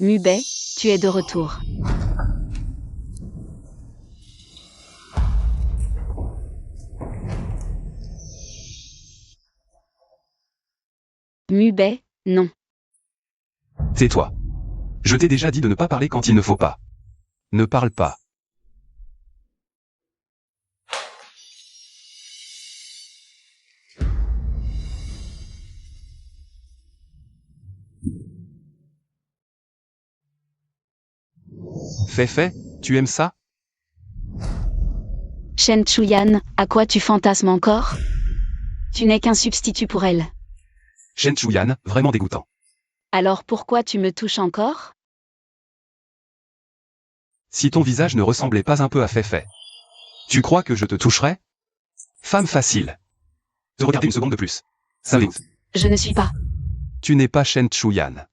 Mubei, tu es de retour. Mubei, non. C'est toi. Je t'ai déjà dit de ne pas parler quand il ne faut pas. Ne parle pas. Fei, tu aimes ça? Shen Chuyan, à quoi tu fantasmes encore? Tu n'es qu'un substitut pour elle. Shen Chuyan, vraiment dégoûtant. Alors pourquoi tu me touches encore? Si ton visage ne ressemblait pas un peu à Fei, tu crois que je te toucherais? Femme facile. Te regarder une seconde de plus. Ça me dégoûte. Je ne suis pas. Tu n'es pas Shen Chuyan.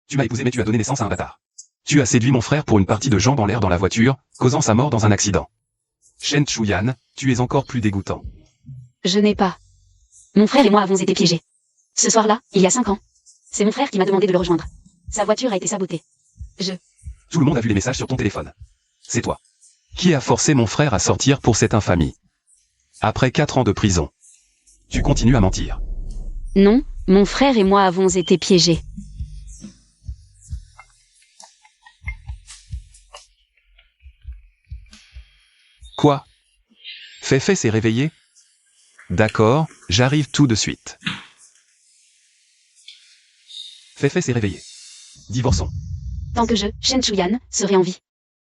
Tu m'as épousé mais tu as donné naissance à un bâtard. Tu as séduit mon frère pour une partie de jambes en l'air dans la voiture, causant sa mort dans un accident. Shen Chuyan, tu es encore plus dégoûtant. Je n'ai pas. Mon frère et moi avons été piégés. Ce soir-là, il y a 5 ans. C'est mon frère qui m'a demandé de le rejoindre. Sa voiture a été sabotée. Tout le monde a vu les messages sur ton téléphone. C'est toi. Qui a forcé mon frère à sortir pour cette infamie? Après 4 ans de prison. Tu continues à mentir. Non, mon frère et moi avons été piégés. Quoi? Fei s'est réveillé? D'accord, j'arrive tout de suite. Fei s'est réveillé. Divorçons. Tant que je, Shen Chuyan, serai en vie.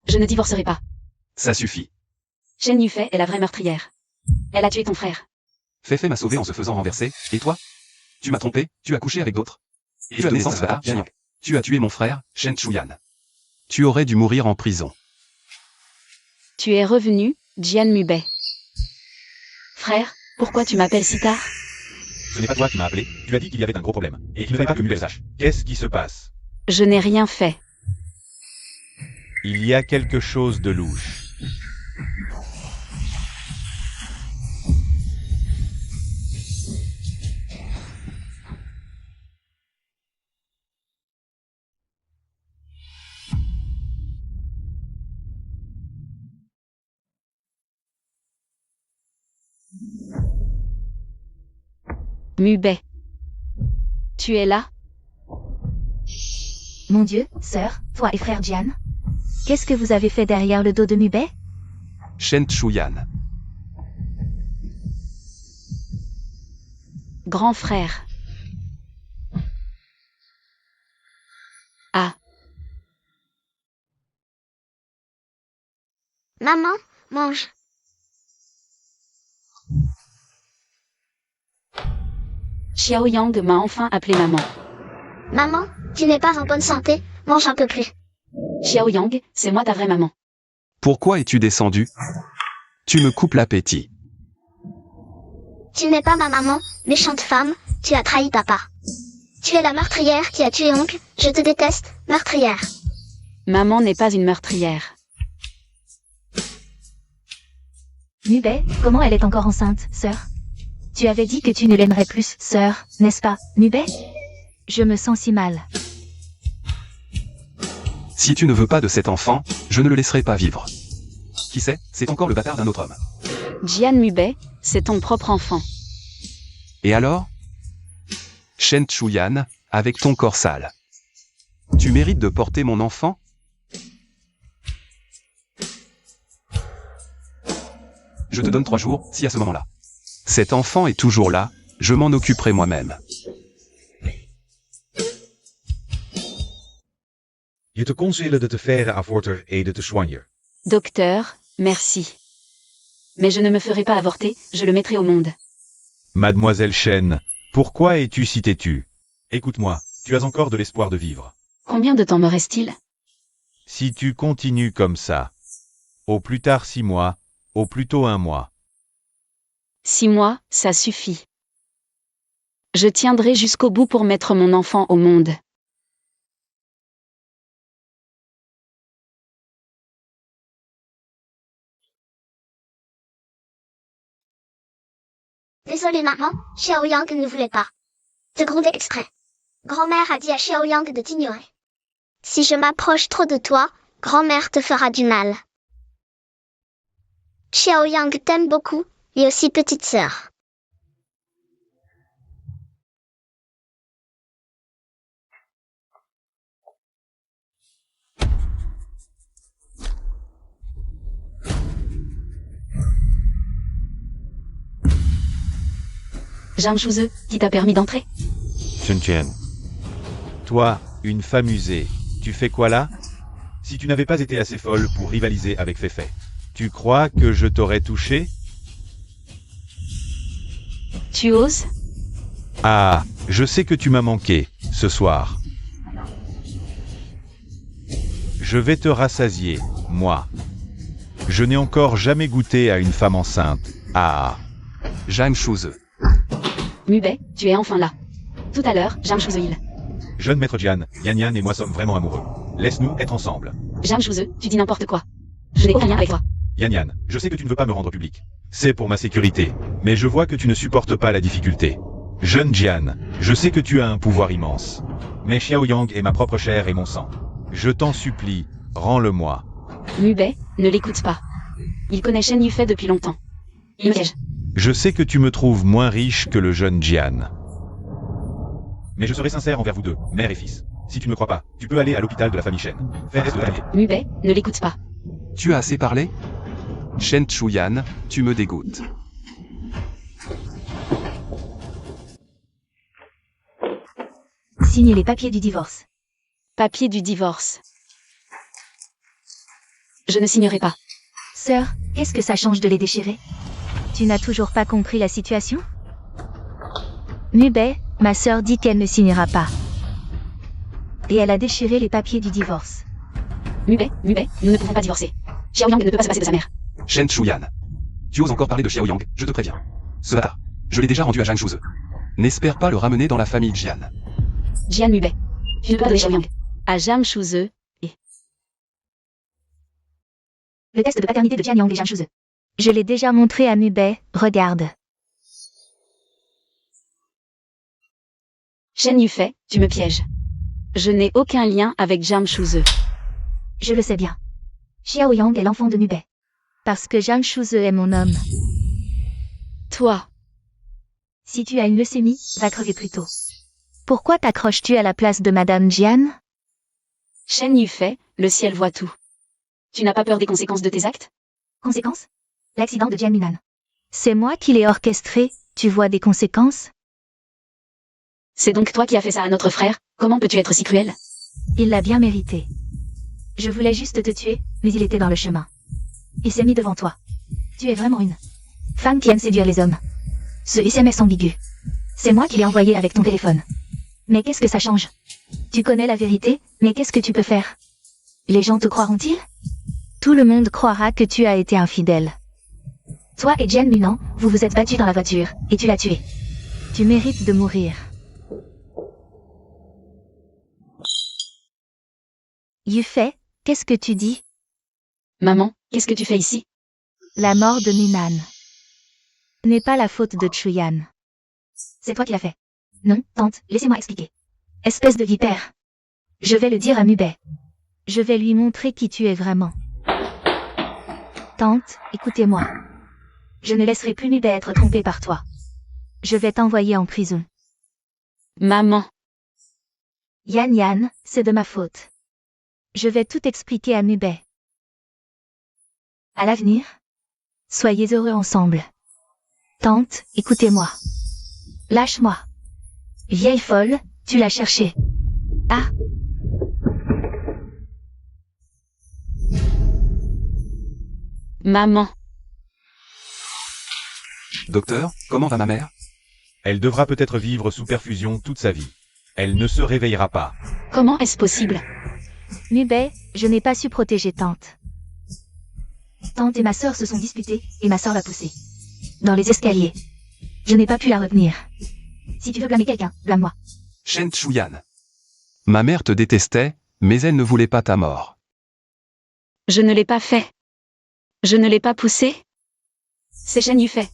Je ne divorcerai pas. Ça suffit. Shen Yufei est la vraie meurtrière. Elle a tué ton frère. Fei m'a sauvé en se faisant renverser, et toi? Tu m'as trompé, tu as couché avec d'autres. Et tu as donné naissance à Jian. Tu as tué mon frère, Shen Chuyan. Tu aurais dû mourir en prison. Tu es revenu, Jian Mubei. Frère, pourquoi tu m'appelles si tard? Ce n'est pas toi qui m'as appelé, tu as dit qu'il y avait un gros problème, et qu'il ne fallait pas que Mubei sache. Qu'est-ce qui se passe? Je n'ai rien fait. Il y a quelque chose de louche. Mubei. Tu es là? Mon Dieu, sœur, toi et frère Jian. Qu'est-ce que vous avez fait derrière le dos de Mubei? Shen Chuyan. Grand frère. Ah. Maman, mange. Xiaoyang m'a enfin appelé maman. Maman, tu n'es pas en bonne santé, mange un peu plus. Xiaoyang, c'est moi ta vraie maman. Pourquoi es-tu descendu? Tu me coupes l'appétit. Tu n'es pas ma maman, méchante femme, tu as trahi papa. Tu es la meurtrière qui a tué oncle, je te déteste, meurtrière. Maman n'est pas une meurtrière. Mubei, comment elle est encore enceinte, sœur? Tu avais dit que tu ne l'aimerais plus, sœur, n'est-ce pas, Mubei? Je me sens si mal. Si tu ne veux pas de cet enfant, je ne le laisserai pas vivre. Qui sait, c'est encore le bâtard d'un autre homme. Jian Mubei, c'est ton propre enfant. Et alors? Shen Chuyan, avec ton corps sale. Tu mérites de porter mon enfant? Je te donne 3 jours, si à ce moment-là. Cet enfant est toujours là, je m'en occuperai moi-même. Je te conseille de te faire avorter et de te soigner. Docteur, merci. Mais je ne me ferai pas avorter, je le mettrai au monde. Mademoiselle Shen, pourquoi es-tu si têtue? Écoute-moi, tu as encore de l'espoir de vivre. Combien de temps me reste-t-il? Si tu continues comme ça, au plus tard 6 mois, au plus tôt 1 mois. 6 mois, ça suffit. Je tiendrai jusqu'au bout pour mettre mon enfant au monde. Désolée maman, Xiaoyang ne voulait pas te gronder exprès. Grand-mère a dit à Xiaoyang de t'ignorer. Si je m'approche trop de toi, grand-mère te fera du mal. Xiaoyang t'aime beaucoup, et aussi petite sœur. Zhang Shuze, qui t'a permis d'entrer? Chen Chen. Toi, une femme usée, tu fais quoi là? Si tu n'avais pas été assez folle pour rivaliser avec Feifei, tu crois que je t'aurais touché? Tu oses? Ah, je sais que tu m'as manqué, ce soir. Je vais te rassasier, moi. Je n'ai encore jamais goûté à une femme enceinte. Ah. Zhang Shuze. Mubei, tu es enfin là. Tout à l'heure, Zhang Shuze il. Jeune maître Jian, Yan Yan et moi sommes vraiment amoureux. Laisse-nous être ensemble. Zhang Shuze, tu dis n'importe quoi. Je n'ai aucun lien avec toi. Yan Yan, je sais que tu ne veux pas me rendre public. C'est pour ma sécurité. Mais je vois que tu ne supportes pas la difficulté. Jeune Jian, je sais que tu as un pouvoir immense. Mais Xiaoyang est ma propre chair et mon sang. Je t'en supplie, rends-le-moi. Mubei, ne l'écoute pas. Il connaît Shen Yufei depuis longtemps. Il me piège. Je sais que tu me trouves moins riche que le jeune Jian. Mais je serai sincère envers vous deux, mère et fils. Si tu ne me crois pas, tu peux aller à l'hôpital de la famille Shen. Fais reste de ta vie. Mubei, ne l'écoute pas. Tu as assez parlé? Shen Chuyan, tu me dégoûtes. Signe les papiers du divorce. Papier du divorce. Je ne signerai pas. Sœur, qu'est-ce que ça change de les déchirer? Tu n'as toujours pas compris la situation? Mubei, ma sœur dit qu'elle ne signera pas. Et elle a déchiré les papiers du divorce. Mubei, nous ne pouvons pas divorcer. Xiaoyang ne peut pas se passer de sa mère. Shen Chuyan. Tu oses encore parler de Xiaoyang, je te préviens. Ce bâtard. Je l'ai déjà rendu à Zhang Shuze. N'espère pas le ramener dans la famille Jian. Jian Mubei. Tu ne peux pas donner Xiaoyang à Zhang Shuze et... Le test de paternité de Jianyang et Zhang Shuze. Je l'ai déjà montré à Mubei, regarde. Shen Yufei, tu me pièges. Je n'ai aucun lien avec Zhang Shuze. Je le sais bien. Xiaoyang est l'enfant de Mubei. Parce que Zhang Shuze est mon homme. Toi, Si tu as une leucémie, va crever plus tôt. Pourquoi t'accroches-tu à la place de Madame Jian? Shen Yufei, le ciel voit tout. Tu n'as pas peur des conséquences de tes actes? Conséquence? L'accident de Jian Minan. C'est moi qui l'ai orchestré, tu vois des conséquences? C'est donc toi qui as fait ça à notre frère? Comment peux-tu être si cruel? Il l'a bien mérité. Je voulais juste te tuer, mais il était dans le chemin. Il s'est mis devant toi. Tu es vraiment une femme qui aime séduire les hommes. Ce SMS ambigu. C'est moi qui l'ai envoyé avec ton téléphone. Mais qu'est-ce que ça change? Tu connais la vérité, mais qu'est-ce que tu peux faire? Les gens te croiront-ils? Tout le monde croira que tu as été infidèle. Toi et Jian Minan, vous vous êtes battus dans la voiture, et tu l'as tué. Tu mérites de mourir. Yufei, qu'est-ce que tu dis? Maman, qu'est-ce que tu fais ici? La mort de Minan n'est pas la faute de Chuyan. C'est toi qui l'as fait. Non, tante, laissez-moi expliquer. Espèce de vipère. Je vais le dire à Mubei. Je vais lui montrer qui tu es vraiment. Tante, écoutez-moi. Je ne laisserai plus Mubei être trompé par toi. Je vais t'envoyer en prison. Maman. Yan Yan, c'est de ma faute. Je vais tout expliquer à Mubei. À l'avenir, soyez heureux ensemble. Tante, écoutez-moi. Lâche-moi. Vieille folle, tu l'as cherché. Ah. Maman. Docteur, comment va ma mère? Elle devra peut-être vivre sous perfusion toute sa vie. Elle ne se réveillera pas. Comment est-ce possible? Mubei, je n'ai pas su protéger Tante. Tante et ma sœur se sont disputées, et ma sœur l'a poussée. Dans les escaliers. Je n'ai pas pu la retenir. Si tu veux blâmer quelqu'un, blâme-moi. Shen Chuyan. Ma mère te détestait, mais elle ne voulait pas ta mort. Je ne l'ai pas fait. Je ne l'ai pas poussé. C'est Shen Yufei.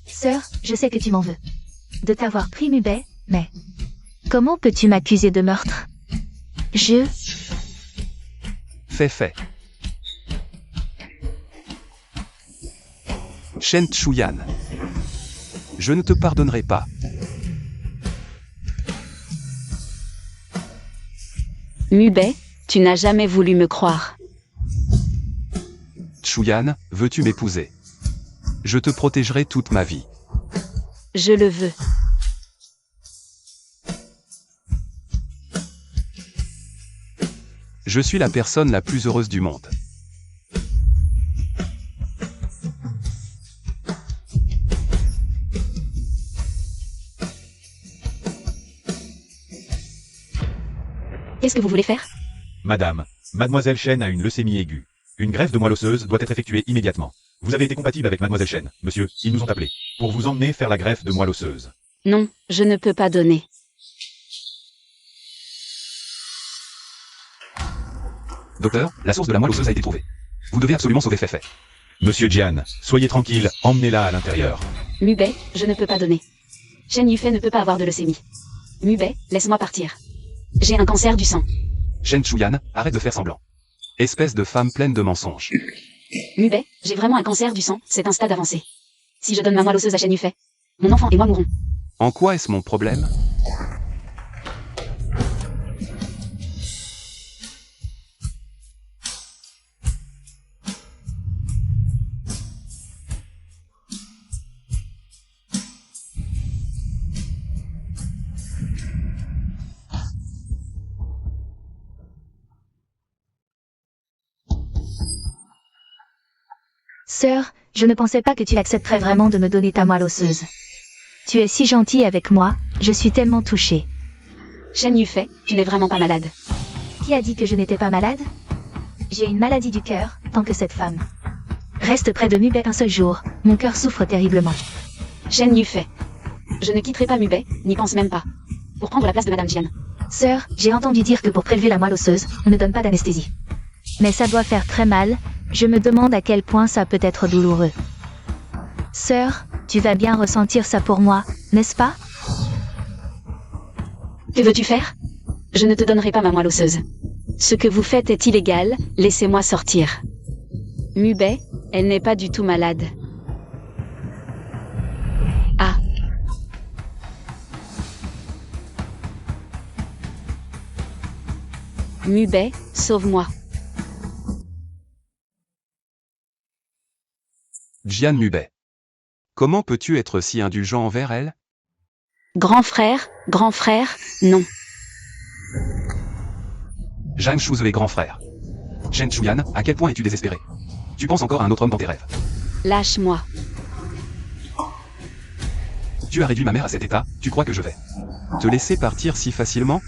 Sœur, je sais que tu m'en veux. De t'avoir pris Mubei, mais... Comment peux-tu m'accuser de meurtre? Fait. Shen Chuyan. Je ne te pardonnerai pas. Mubei, tu n'as jamais voulu me croire. Chuyan, veux-tu m'épouser? Je te protégerai toute ma vie. Je le veux. Je suis la personne la plus heureuse du monde. Qu'est-ce que vous voulez faire? Madame, Mademoiselle Shen a une leucémie aiguë. Une greffe de moelle osseuse doit être effectuée immédiatement. Vous avez été compatible avec Mademoiselle Shen, monsieur, ils nous ont appelés, pour vous emmener faire la greffe de moelle osseuse. Non, je ne peux pas donner. Docteur, la source de la moelle osseuse a été trouvée. Vous devez absolument sauver Fait. Monsieur Jian, soyez tranquille, emmenez-la à l'intérieur. Mubei, je ne peux pas donner. Shen Yufei ne peut pas avoir de leucémie. Mubei, laisse-moi partir. J'ai un cancer du sang. Shen Chuyan, arrête de faire semblant. Espèce de femme pleine de mensonges. Mubei, j'ai vraiment un cancer du sang, c'est un stade avancé. Si je donne ma moelle osseuse à Shen Yufei, mon enfant et moi mourrons. En quoi est-ce mon problème? Sœur, je ne pensais pas que tu accepterais vraiment de me donner ta moelle osseuse. Tu es si gentille avec moi, je suis tellement touchée. Shen Yufei, tu n'es vraiment pas malade. Qui a dit que je n'étais pas malade? J'ai une maladie du cœur, tant que cette femme. Reste près de Mubei un seul jour, mon cœur souffre terriblement. Shen Yufei. Je ne quitterai pas Mubei, n'y pense même pas. Pour prendre la place de Madame Jian. Sœur, j'ai entendu dire que pour prélever la moelle osseuse, on ne donne pas d'anesthésie. Mais ça doit faire très mal, je me demande à quel point ça peut être douloureux. Sœur, tu vas bien ressentir ça pour moi, n'est-ce pas? Que veux-tu faire? Je ne te donnerai pas ma moelle osseuse. Ce que vous faites est illégal, laissez-moi sortir. Mubei, elle n'est pas du tout malade. Ah. Mubei, sauve-moi. Jian Mubei. Comment peux-tu être si indulgent envers elle? Grand frère, non. Zhang Shuzhe, grand frère. Shen Chuyan, à quel point es-tu désespéré? Tu penses encore à un autre homme dans tes rêves. Lâche-moi. Tu as réduit ma mère à cet état, tu crois que je vais te laisser partir si facilement?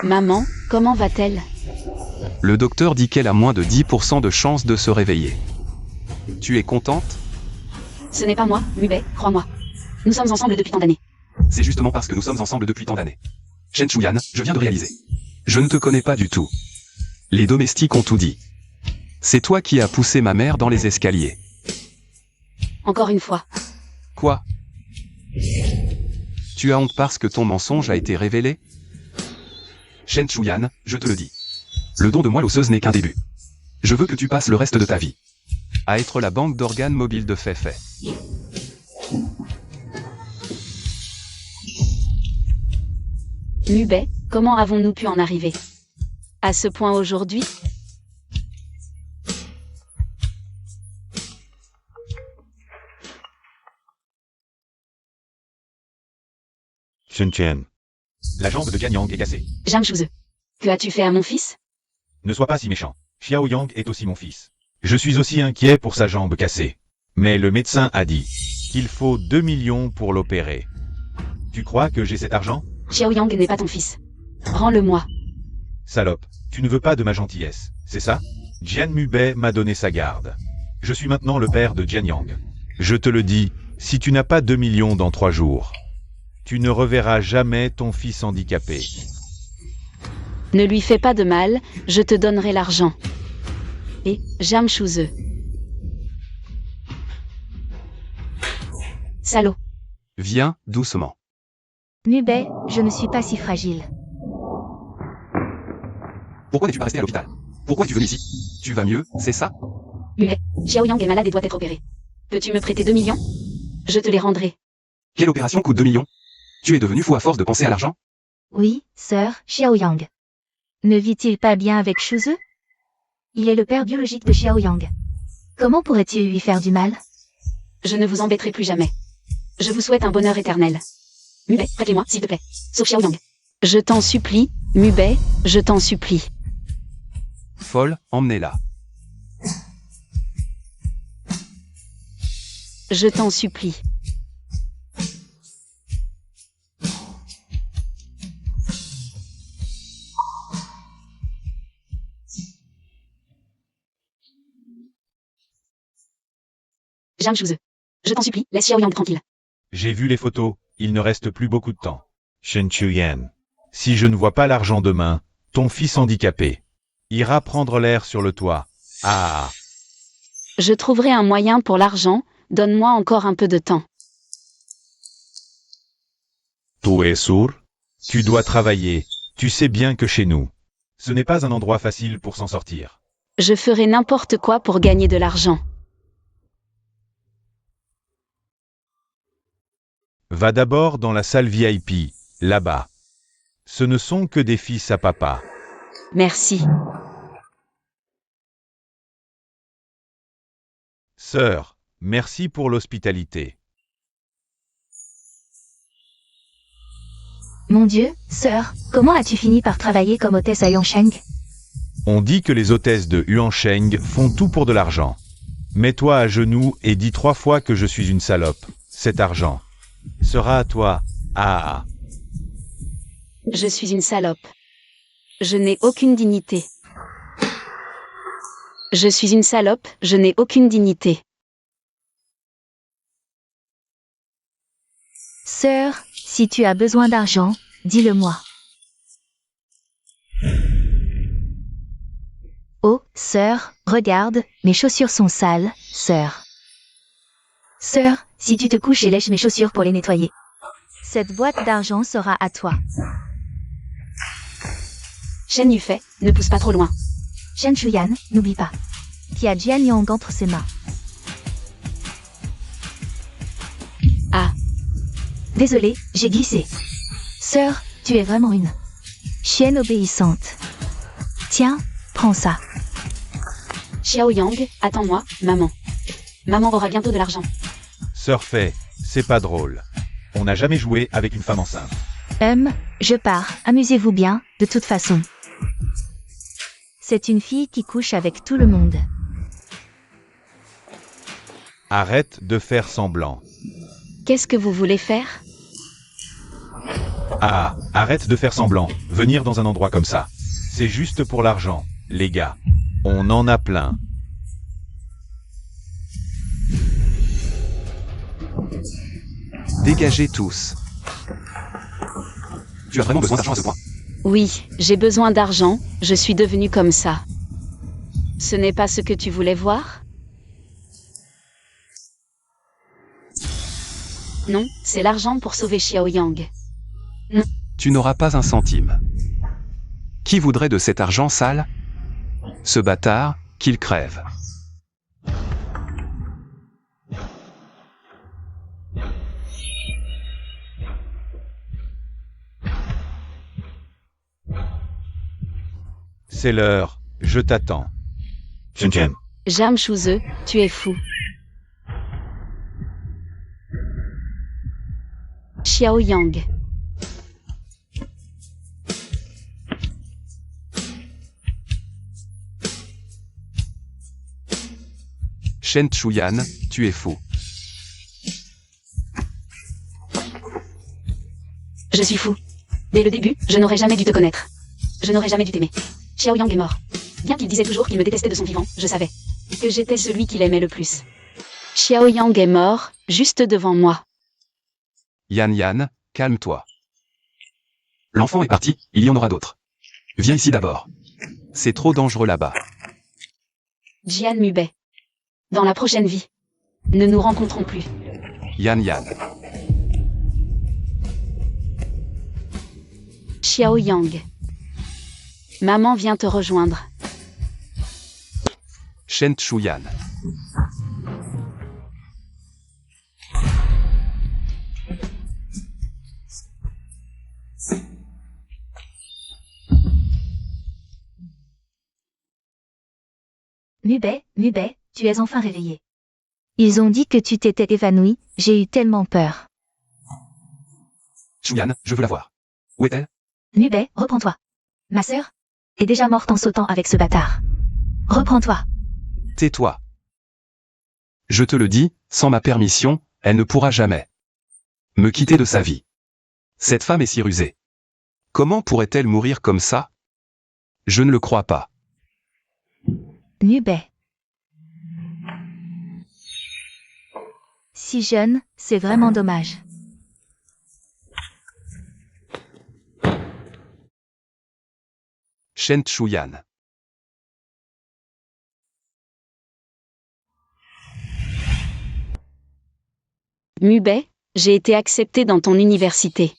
Maman, comment va-t-elle? Le docteur dit qu'elle a moins de 10% de chances de se réveiller. Tu es contente? Ce n'est pas moi, Mubei, crois-moi. Nous sommes ensemble depuis tant d'années. C'est justement parce que nous sommes ensemble depuis tant d'années. Shen Chuyan, je viens de réaliser. Je ne te connais pas du tout. Les domestiques ont tout dit. C'est toi qui as poussé ma mère dans les escaliers. Encore une fois. Quoi? Tu as honte parce que ton mensonge a été révélé? Shen Chuyan, je te le dis. Le don de moelle osseuse n'est qu'un début. Je veux que tu passes le reste de ta vie à être la banque d'organes mobile de Fait. Mubei, comment avons-nous pu en arriver à ce point aujourd'hui? Sun Chen. La jambe de Jian Yang est cassée. Zhang Shuzhe. Que as-tu fait à mon fils? Ne sois pas si méchant. Xiao Yang est aussi mon fils. Je suis aussi inquiet pour sa jambe cassée. Mais le médecin a dit qu'il faut 2 millions pour l'opérer. Tu crois que j'ai cet argent? Xiao Yang n'est pas ton fils. Rends-le-moi. Salope, tu ne veux pas de ma gentillesse, c'est ça? Jian Mubei m'a donné sa garde. Je suis maintenant le père de Jian Yang. Je te le dis, si tu n'as pas 2 millions dans 3 jours, tu ne reverras jamais ton fils handicapé. Ne lui fais pas de mal, je te donnerai l'argent. Et Zhang Shuzhe. Salaud. Viens, doucement. Mubei, je ne suis pas si fragile. Pourquoi n'es-tu pas resté à l'hôpital? Pourquoi es-tu venu ici? Tu vas mieux, c'est ça? Muet, Xiaoyang est malade et doit être opéré. Peux-tu me prêter 2 millions? Je te les rendrai. Quelle opération coûte 2 millions? Tu es devenu fou à force de penser à l'argent? Oui, sœur Xiaoyang. Ne vit-il pas bien avec Shuzu? Il est le père biologique de Xiaoyang. Comment pourrais-tu lui faire du mal? Je ne vous embêterai plus jamais. Je vous souhaite un bonheur éternel. Muet, prête-les-moi, s'il te plaît. Sauf Xiaoyang. Je t'en supplie, Muet, je t'en supplie. Folle, emmenez-la. Je t'en supplie. Zhang Shuze. Je t'en supplie, laisse Xiaoyang tranquille. J'ai vu les photos, il ne reste plus beaucoup de temps. Shen Chuyan. Si je ne vois pas l'argent demain, ton fils handicapé ira prendre l'air sur le toit. Ah. Je trouverai un moyen pour l'argent, donne-moi encore un peu de temps. Tu es sourd? Tu dois travailler, tu sais bien que chez nous, ce n'est pas un endroit facile pour s'en sortir. Je ferai n'importe quoi pour gagner de l'argent. Va d'abord dans la salle VIP, là-bas. Ce ne sont que des fils à papa. Merci. Sœur, merci pour l'hospitalité. Mon Dieu, sœur, comment as-tu fini par travailler comme hôtesse à Yongsheng? On dit que les hôtesses de Yuansheng font tout pour de l'argent. Mets-toi à genoux et dis 3 fois que je suis une salope. Cet argent sera à toi. Ah. Je suis une salope. Je n'ai aucune dignité. Je suis une salope, je n'ai aucune dignité. Sœur, si tu as besoin d'argent, dis-le-moi. Oh, sœur, regarde, mes chaussures sont sales, sœur. Sœur, si tu te couches et lèches mes chaussures pour les nettoyer. Cette boîte d'argent sera à toi. Shen Yufei, ne pousse pas trop loin. Shen Chuyan, n'oublie pas. Qui a Jian Yang entre ses mains. Ah. Désolé, j'ai glissé. Sœur, tu es vraiment une chienne obéissante. Tiens, prends ça. Xiaoyang, attends-moi, maman. Maman aura bientôt de l'argent. Sœur Fei, c'est pas drôle. On n'a jamais joué avec une femme enceinte. Je pars, amusez-vous bien, de toute façon. C'est une fille qui couche avec tout le monde. Arrête de faire semblant. Qu'est-ce que vous voulez faire? Ah, arrête de faire semblant. Venir dans un endroit comme ça. C'est juste pour l'argent, les gars. On en a plein. Dégagez tous. Tu as vraiment besoin d'argent à ce point? Oui, j'ai besoin d'argent, je suis devenu comme ça. Ce n'est pas ce que tu voulais voir? Non, c'est l'argent pour sauver Xiaoyang. Tu n'auras pas un centime. Qui voudrait de cet argent sale? Ce bâtard, qu'il crève. C'est l'heure, je t'attends. Chen. Zhang Shuze, tu es fou. Xiaoyang. Shen Chuyan, tu es fou. Je suis fou. Dès le début, je n'aurais jamais dû te connaître. Je n'aurais jamais dû t'aimer. Xiaoyang est mort. Bien qu'il disait toujours qu'il me détestait de son vivant, je savais que j'étais celui qu'il aimait le plus. Xiaoyang est mort, juste devant moi. Yan, calme-toi. L'enfant est parti, il y en aura d'autres. Viens ici d'abord. C'est trop dangereux là-bas. Jian Mubei. Dans la prochaine vie, ne nous rencontrons plus. Yan. Xiaoyang. Maman vient te rejoindre. Shen Chuyan. Mubei, tu es enfin réveillé. Ils ont dit que tu t'étais évanoui, j'ai eu tellement peur. Chuyan, je veux la voir. Où est-elle? Mubei, reprends-toi. Ma sœur est déjà morte en sautant avec ce bâtard. Reprends-toi. Tais-toi. Je te le dis, sans ma permission, elle ne pourra jamais me quitter de sa vie. Cette femme est si rusée. Comment pourrait-elle mourir comme ça? Je ne le crois pas. Mubei. Si jeune, c'est vraiment dommage. Shen Chuyan. Mubei, j'ai été accepté dans ton université.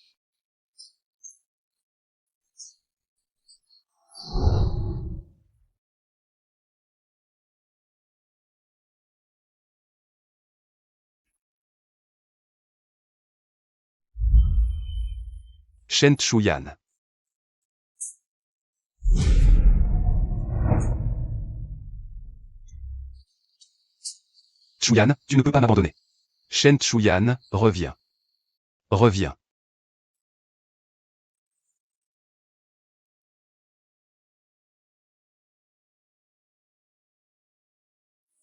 Shen Chuyan. Chuyan, tu ne peux pas m'abandonner. Shen Chuyan, reviens. Reviens.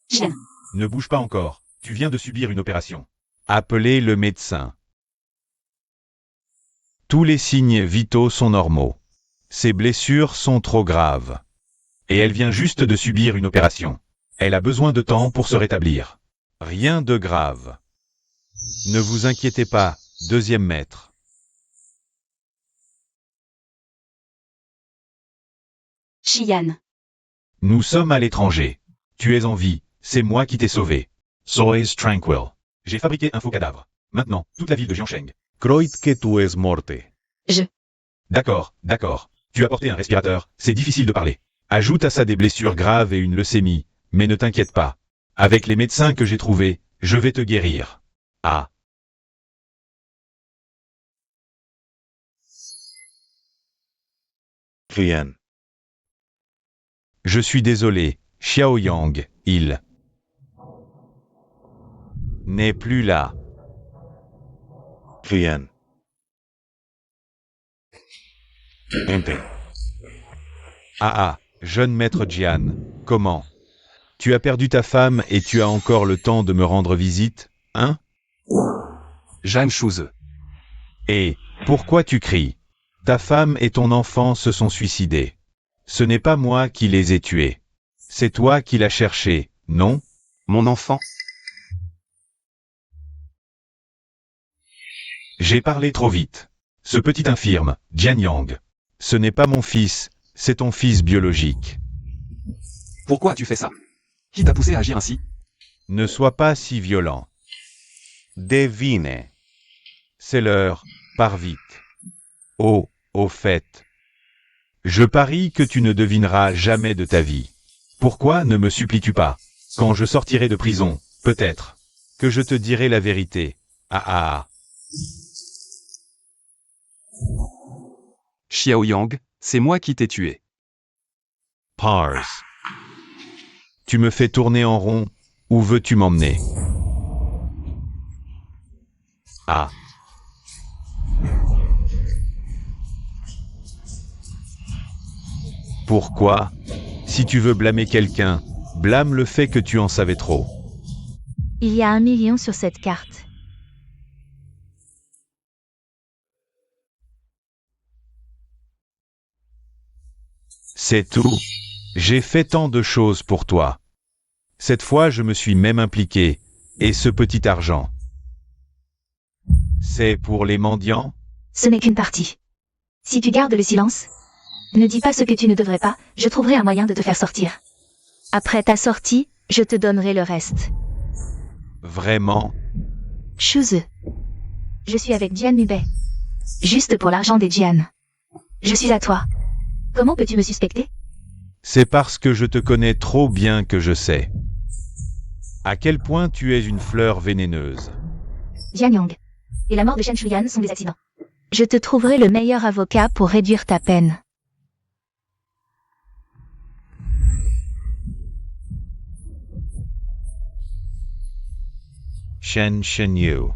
Jian. Ne bouge pas encore, tu viens de subir une opération. Appelez le médecin. Tous les signes vitaux sont normaux. Ses blessures sont trop graves. Et elle vient juste de subir une opération. Elle a besoin de temps pour se rétablir. Rien de grave. Ne vous inquiétez pas, deuxième maître. Xian. Nous sommes à l'étranger. Tu es en vie, c'est moi qui t'ai sauvé. Sois tranquil. J'ai fabriqué un faux cadavre. Maintenant, toute la ville de Jiangsheng. Croit que tu es morte. Je. D'accord. Tu as porté un respirateur, c'est difficile de parler. Ajoute à ça des blessures graves et une leucémie, mais ne t'inquiète pas. Avec les médecins que j'ai trouvés, je vais te guérir. Ah. Rien. Je suis désolé, Xiaoyang, il n'est plus là. Rien. Jeune maître Jian, comment? Tu as perdu ta femme et tu as encore le temps de me rendre visite, hein? Zhang Shuze. Et, pourquoi tu cries? Ta femme et ton enfant se sont suicidés. Ce n'est pas moi qui les ai tués. C'est toi qui l'as cherché, non? Mon enfant. J'ai parlé trop vite. Ce petit infirme, Jian Yang. Ce n'est pas mon fils, c'est ton fils biologique. Pourquoi tu fais ça? Qui t'a poussé à agir ainsi? Ne sois pas si violent. Devine. C'est l'heure, pars vite. Oh, au fait. Je parie que tu ne devineras jamais de ta vie. Pourquoi ne me supplies-tu pas? Quand je sortirai de prison, peut-être, que je te dirai la vérité. Xiaoyang, c'est moi qui t'ai tué. Pars. Tu me fais tourner en rond, où veux-tu m'emmener? Ah. Pourquoi? Si tu veux blâmer quelqu'un, blâme le fait que tu en savais trop. Il y a 1 million sur cette carte. C'est tout. J'ai fait tant de choses pour toi. Cette fois, je me suis même impliqué. Et ce petit argent, c'est pour les mendiants? Ce n'est qu'une partie. Si tu gardes le silence, ne dis pas ce que tu ne devrais pas, je trouverai un moyen de te faire sortir. Après ta sortie, je te donnerai le reste. Vraiment? Shuze. Je suis avec Jian Mubei. Juste pour l'argent des Jian. Je suis à toi. Comment peux-tu me suspecter? C'est parce que je te connais trop bien que je sais. À quel point tu es une fleur vénéneuse. Jian Yang. Et la mort de Shen Shuyan sont des accidents. Je te trouverai le meilleur avocat pour réduire ta peine. Shen Shenyu.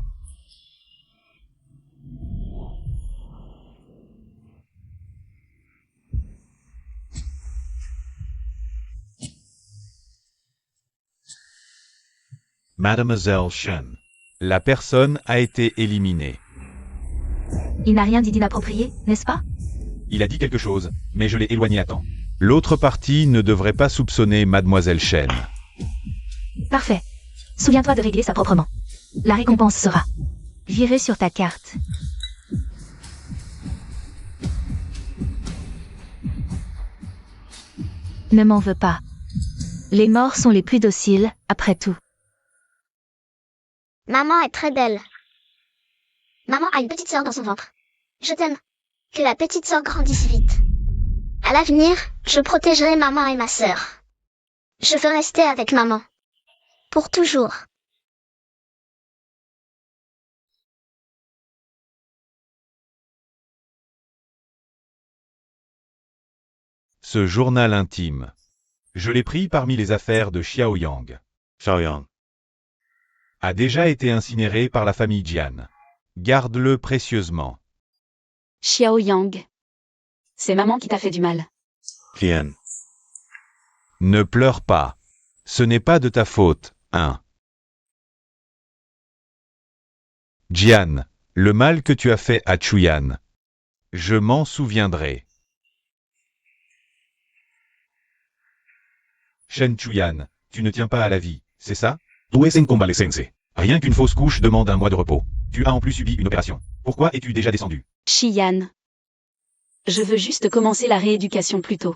Mademoiselle Shen. La personne a été éliminée. Il n'a rien dit d'inapproprié, n'est-ce pas? Il a dit quelque chose, mais je l'ai éloigné à temps. L'autre partie ne devrait pas soupçonner Mademoiselle Shen. Parfait. Souviens-toi de régler ça proprement. La récompense sera virée sur ta carte. Ne m'en veux pas. Les morts sont les plus dociles, après tout. Maman est très belle. Maman a une petite sœur dans son ventre. Je t'aime. Que la petite sœur grandisse vite. À l'avenir, je protégerai maman et ma sœur. Je veux rester avec maman. Pour toujours. Ce journal intime. Je l'ai pris parmi les affaires de Xiaoyang. Xiaoyang. A déjà été incinéré par la famille Jian. Garde-le précieusement. Xiao Yang. C'est maman qui t'a fait du mal. Tian. Ne pleure pas. Ce n'est pas de ta faute, hein. Jian, le mal que tu as fait à Chuyan. Je m'en souviendrai. Shen Chuyan, tu ne tiens pas à la vie, c'est ça? Tu es en convalescence. Rien qu'une fausse couche demande un mois de repos. Tu as en plus subi une opération. Pourquoi es-tu déjà descendu? Xian. Je veux juste commencer la rééducation plus tôt.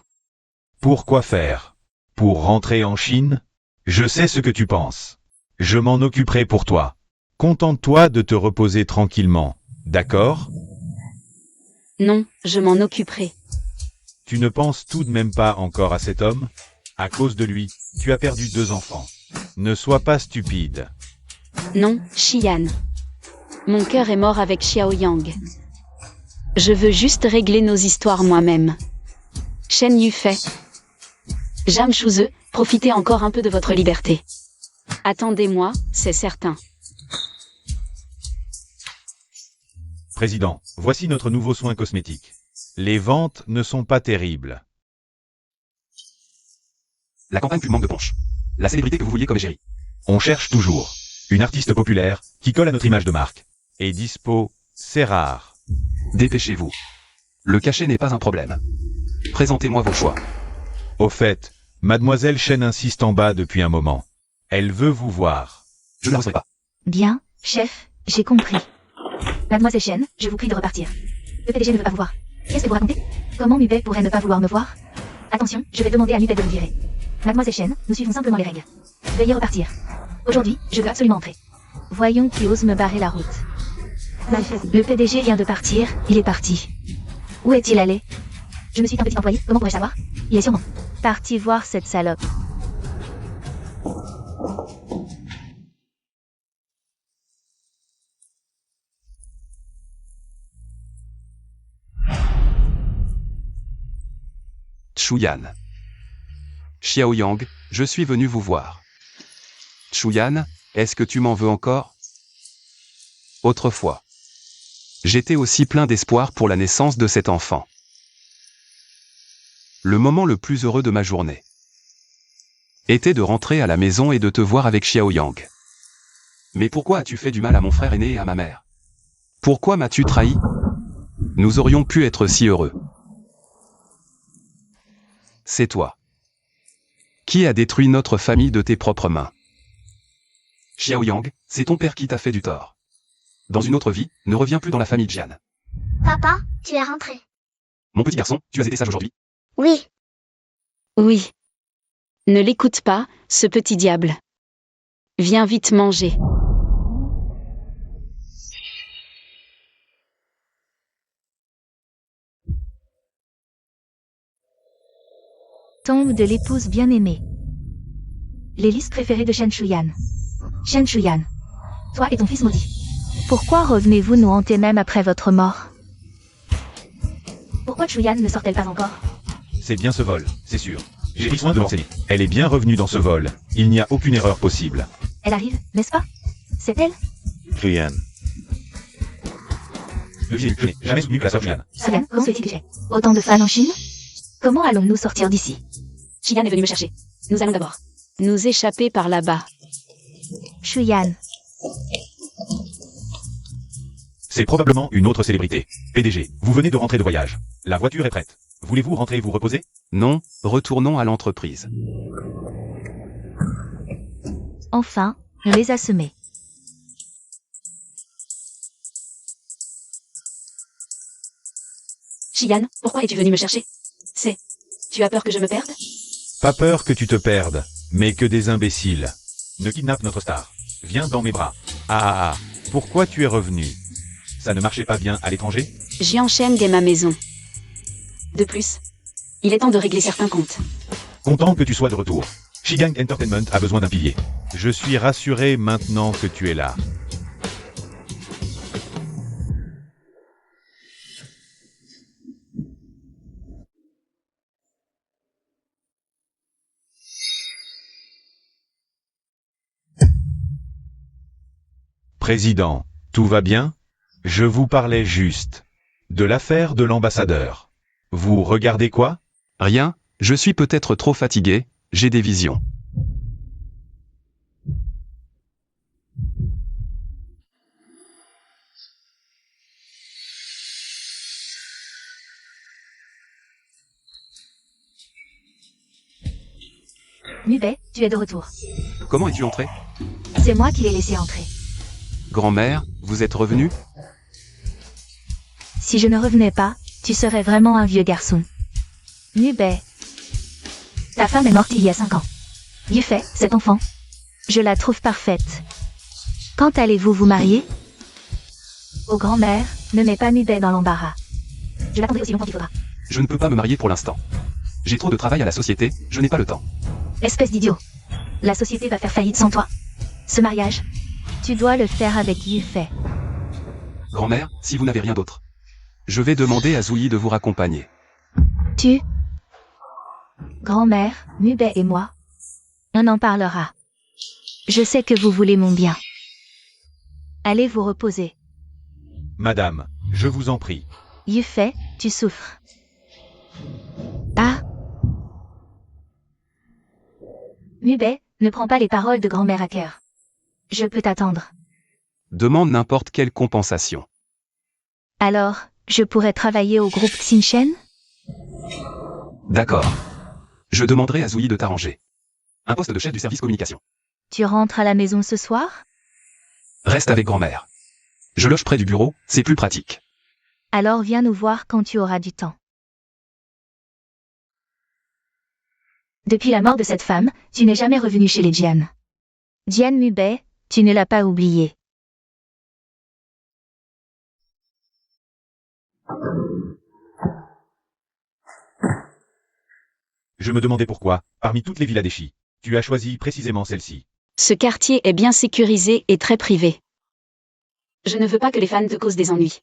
Pour quoi faire? Pour rentrer en Chine? Je sais ce que tu penses. Je m'en occuperai pour toi. Contente-toi de te reposer tranquillement, d'accord? Non, je m'en occuperai. Tu ne penses tout de même pas encore à cet homme? À cause de lui, tu as perdu 2 enfants. Ne sois pas stupide. Non, Xian. Mon cœur est mort avec Xiao Yang. Je veux juste régler nos histoires moi-même. Shen Yufei. Jam Shuze, profitez encore un peu de votre liberté. Attendez-moi, c'est certain. Président, voici notre nouveau soin cosmétique. Les ventes ne sont pas terribles. La campagne pub manque de punch. La célébrité que vous vouliez comme égérie. On cherche toujours une artiste populaire qui colle à notre image de marque. Et dispo, c'est rare. Dépêchez-vous. Le cachet n'est pas un problème. Présentez-moi vos choix. Au fait, Mademoiselle Shen insiste en bas depuis un moment. Elle veut vous voir. Je ne la recevrai pas. Bien, chef, j'ai compris. Mademoiselle Shen, je vous prie de repartir. Le PDG ne veut pas vous voir. Qu'est-ce que vous racontez? Comment Mubei pourrait ne pas vouloir me voir? Attention, je vais demander à Mubei de me virer. Mademoiselle Shen, nous suivons simplement les règles. Veuillez repartir. Aujourd'hui, je veux absolument entrer. Voyons qui ose me barrer la route. Le PDG vient de partir, il est parti. Où est-il allé? Je ne suis qu'un petit employé, comment pourrais-je savoir? Il est sûrement parti voir cette salope. Chuyan. Xiaoyang, je suis venu vous voir. Chuyan, est-ce que tu m'en veux encore? Autrefois. J'étais aussi plein d'espoir pour la naissance de cet enfant. Le moment le plus heureux de ma journée était de rentrer à la maison et de te voir avec Xiaoyang. Mais pourquoi as-tu fait du mal à mon frère aîné et à ma mère? Pourquoi m'as-tu trahi? Nous aurions pu être si heureux. C'est toi. Qui a détruit notre famille de tes propres mains? Xiaoyang, c'est ton père qui t'a fait du tort. Dans une autre vie, ne reviens plus dans la famille Jian. Papa, tu es rentré. Mon petit garçon, tu as été sage aujourd'hui. Oui. Oui. Ne l'écoute pas, ce petit diable. Viens vite manger. Tombe de l'épouse bien-aimée. L'hélice préférée de Shen Shuyan. Shen Shuyan. Toi et ton fils maudit. Pourquoi revenez-vous nous hanter même après votre mort? Pourquoi Shuyan ne sort-elle pas encore? C'est bien ce vol, c'est sûr. J'ai pris soin de l'enseigner. Elle est bien revenue dans ce vol. Il n'y a aucune erreur possible. Elle arrive, n'est-ce pas? C'est elle? Lien. Je n'ai jamais soutenu que la sœur Jian. Shuyan, comment se fait-il que j'ai autant de fans en Chine? Comment allons-nous sortir d'ici? Xian est venu me chercher. Nous allons d'abord nous échapper par là-bas. Shuyan. C'est probablement une autre célébrité. PDG, vous venez de rentrer de voyage. La voiture est prête. Voulez-vous rentrer et vous reposer? Non, retournons à l'entreprise. Enfin, on les a semés. Xian, pourquoi es-tu venu me chercher? Tu as peur que je me perde? Pas peur que tu te perdes, mais que des imbéciles ne kidnappent notre star. Viens dans mes bras. Pourquoi tu es revenu? Ça ne marchait pas bien à l'étranger? Jian Sheng est ma maison. De plus, il est temps de régler certains comptes. Content que tu sois de retour. Shigang Entertainment a besoin d'un pilier. Je suis rassuré maintenant que tu es là. Président, tout va bien? Je vous parlais juste de l'affaire de l'ambassadeur. Vous regardez quoi? Rien, je suis peut-être trop fatigué, j'ai des visions. Nubei, tu es de retour. Comment es-tu entré? C'est moi qui l'ai laissé entrer. Grand-mère, vous êtes revenu? Si je ne revenais pas, tu serais vraiment un vieux garçon. Nubei. Ta femme est morte il y a 5 ans. Yufei, cet enfant. Je la trouve parfaite. Quand allez-vous vous marier? Oh grand-mère, ne mets pas Nubei dans l'embarras. Je l'attendrai aussi longtemps qu'il faudra. Je ne peux pas me marier pour l'instant. J'ai trop de travail à la société, je n'ai pas le temps. Espèce d'idiot. La société va faire faillite sans toi. Ce mariage, tu dois le faire avec Yufei. Grand-mère, si vous n'avez rien d'autre. Je vais demander à Zouyi de vous raccompagner. Tu... Grand-mère, Nubei et moi. On en parlera. Je sais que vous voulez mon bien. Allez vous reposer. Madame, je vous en prie. Yufei, tu souffres. Ah. Nubei, ne prends pas les paroles de grand-mère à cœur. Je peux t'attendre. Demande n'importe quelle compensation. Alors, je pourrais travailler au groupe Xinshen? D'accord. Je demanderai à Zouyi de t'arranger. Un poste de chef du service communication. Tu rentres à la maison ce soir? Reste avec grand-mère. Je loge près du bureau, c'est plus pratique. Alors viens nous voir quand tu auras du temps. Depuis la mort de cette femme, tu n'es jamais revenu chez les Jian. Jian Nubei, tu ne l'as pas oublié. Je me demandais pourquoi, parmi toutes les villas d'Eshi, tu as choisi précisément celle-ci. Ce quartier est bien sécurisé et très privé. Je ne veux pas que les fans te causent des ennuis.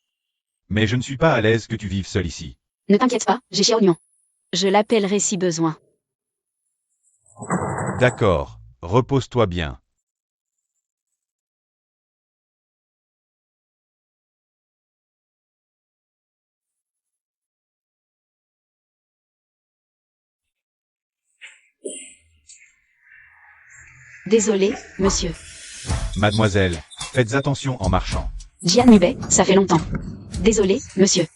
Mais je ne suis pas à l'aise que tu vives seul ici. Ne t'inquiète pas, j'ai Xiao Yuan. Je l'appellerai si besoin. D'accord, repose-toi bien. Désolé, monsieur. Mademoiselle, faites attention en marchant. Jian Nubei, ça fait longtemps. Désolé, monsieur.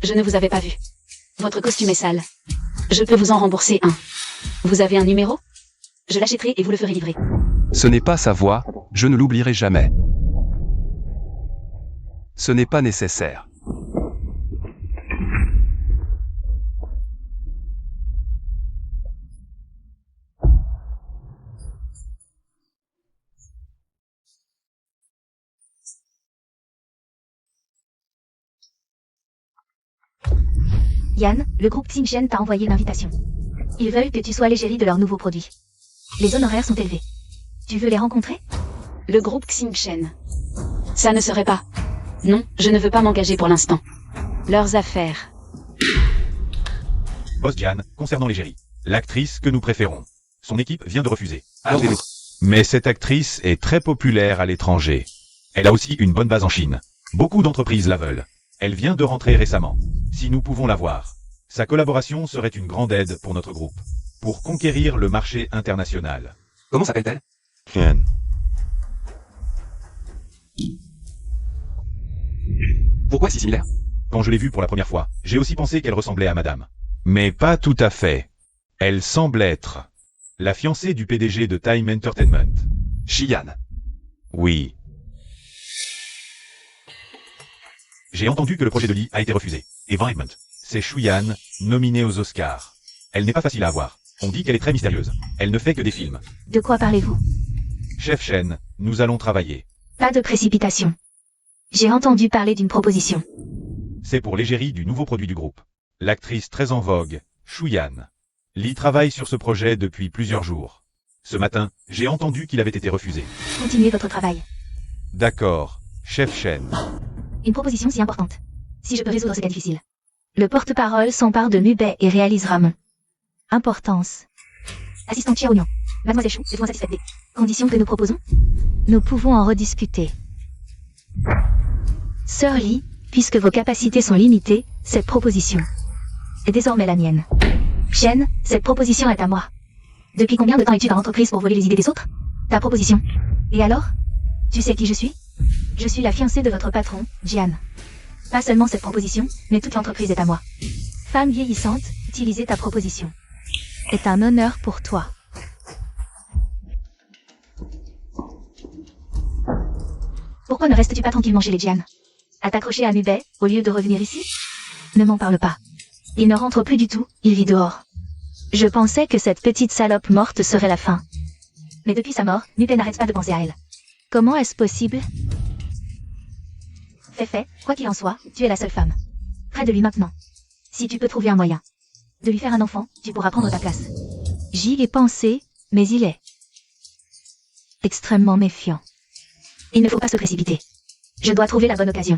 Je ne vous avais pas vu. Votre costume est sale. Je peux vous en rembourser un. Vous avez un numéro? Je l'achèterai et vous le ferez livrer. Ce n'est pas sa voix, je ne l'oublierai jamais. Ce n'est pas nécessaire. Yann, le groupe Xinshen t'a envoyé l'invitation. Ils veulent que tu sois l'égérie de leurs nouveaux produits. Les honoraires sont élevés. Tu veux les rencontrer? Le groupe Xingchen. Ça ne serait pas. Non, je ne veux pas m'engager pour l'instant. Leurs affaires. Boss Jian, concernant l'égérie. L'actrice que nous préférons. Son équipe vient de refuser. Alors, Mais cette actrice est très populaire à l'étranger. Elle a aussi une bonne base en Chine. Beaucoup d'entreprises la veulent. Elle vient de rentrer récemment. Si nous pouvons la voir, sa collaboration serait une grande aide pour notre groupe. Pour conquérir le marché international. comment s'appelle-t-elle? Ken. Pourquoi si similaire? Quand je l'ai vue pour la première fois, j'ai aussi pensé qu'elle ressemblait à madame. Mais pas tout à fait. Elle semble être la fiancée du PDG de Time Entertainment. Xian. Oui. J'ai entendu que le projet de Lee a été refusé. Et Entertainment, c'est Shuyan, nominée aux Oscars. Elle n'est pas facile à avoir. On dit qu'elle est très mystérieuse. Elle ne fait que des films. De quoi parlez-vous? Chef Shen, nous allons travailler. Pas de précipitation. J'ai entendu parler d'une proposition. C'est pour l'égérie du nouveau produit du groupe. L'actrice très en vogue, Shuyan. Lee travaille sur ce projet depuis plusieurs jours. Ce matin, j'ai entendu qu'il avait été refusé. Continuez votre travail. D'accord, Chef Shen. Une proposition si importante. Si je peux résoudre ce cas difficile. Le porte-parole s'empare de Mubei et réalisera mon importance. Assistant Xiaoyan. Mademoiselle Chou, êtes-vous insatisfaite des conditions que nous proposons? Nous pouvons en rediscuter. Sœur Lee, puisque vos capacités sont limitées, cette proposition est désormais la mienne. Shen, cette proposition est à moi. Depuis combien de temps es-tu dans l'entreprise pour voler les idées des autres? Ta proposition. Et alors? Tu sais qui je suis? Je suis la fiancée de votre patron, Jian. Pas seulement cette proposition, mais toute l'entreprise est à moi. Femme vieillissante, utiliser ta proposition est un honneur pour toi. Pourquoi ne restes-tu pas tranquillement chez les Jian? À t'accrocher à Mubei, au lieu de revenir ici? Ne m'en parle pas. Il ne rentre plus du tout, il vit dehors. Je pensais que cette petite salope morte serait la fin. Mais depuis sa mort, Mubei n'arrête pas de penser à elle. Comment est-ce possible? Fait, quoi qu'il en soit, tu es la seule femme. Près de lui maintenant. Si tu peux trouver un moyen de lui faire un enfant, tu pourras prendre ta place. J'y ai pensé, mais il est extrêmement méfiant. Il ne faut pas se précipiter. Je dois trouver la bonne occasion.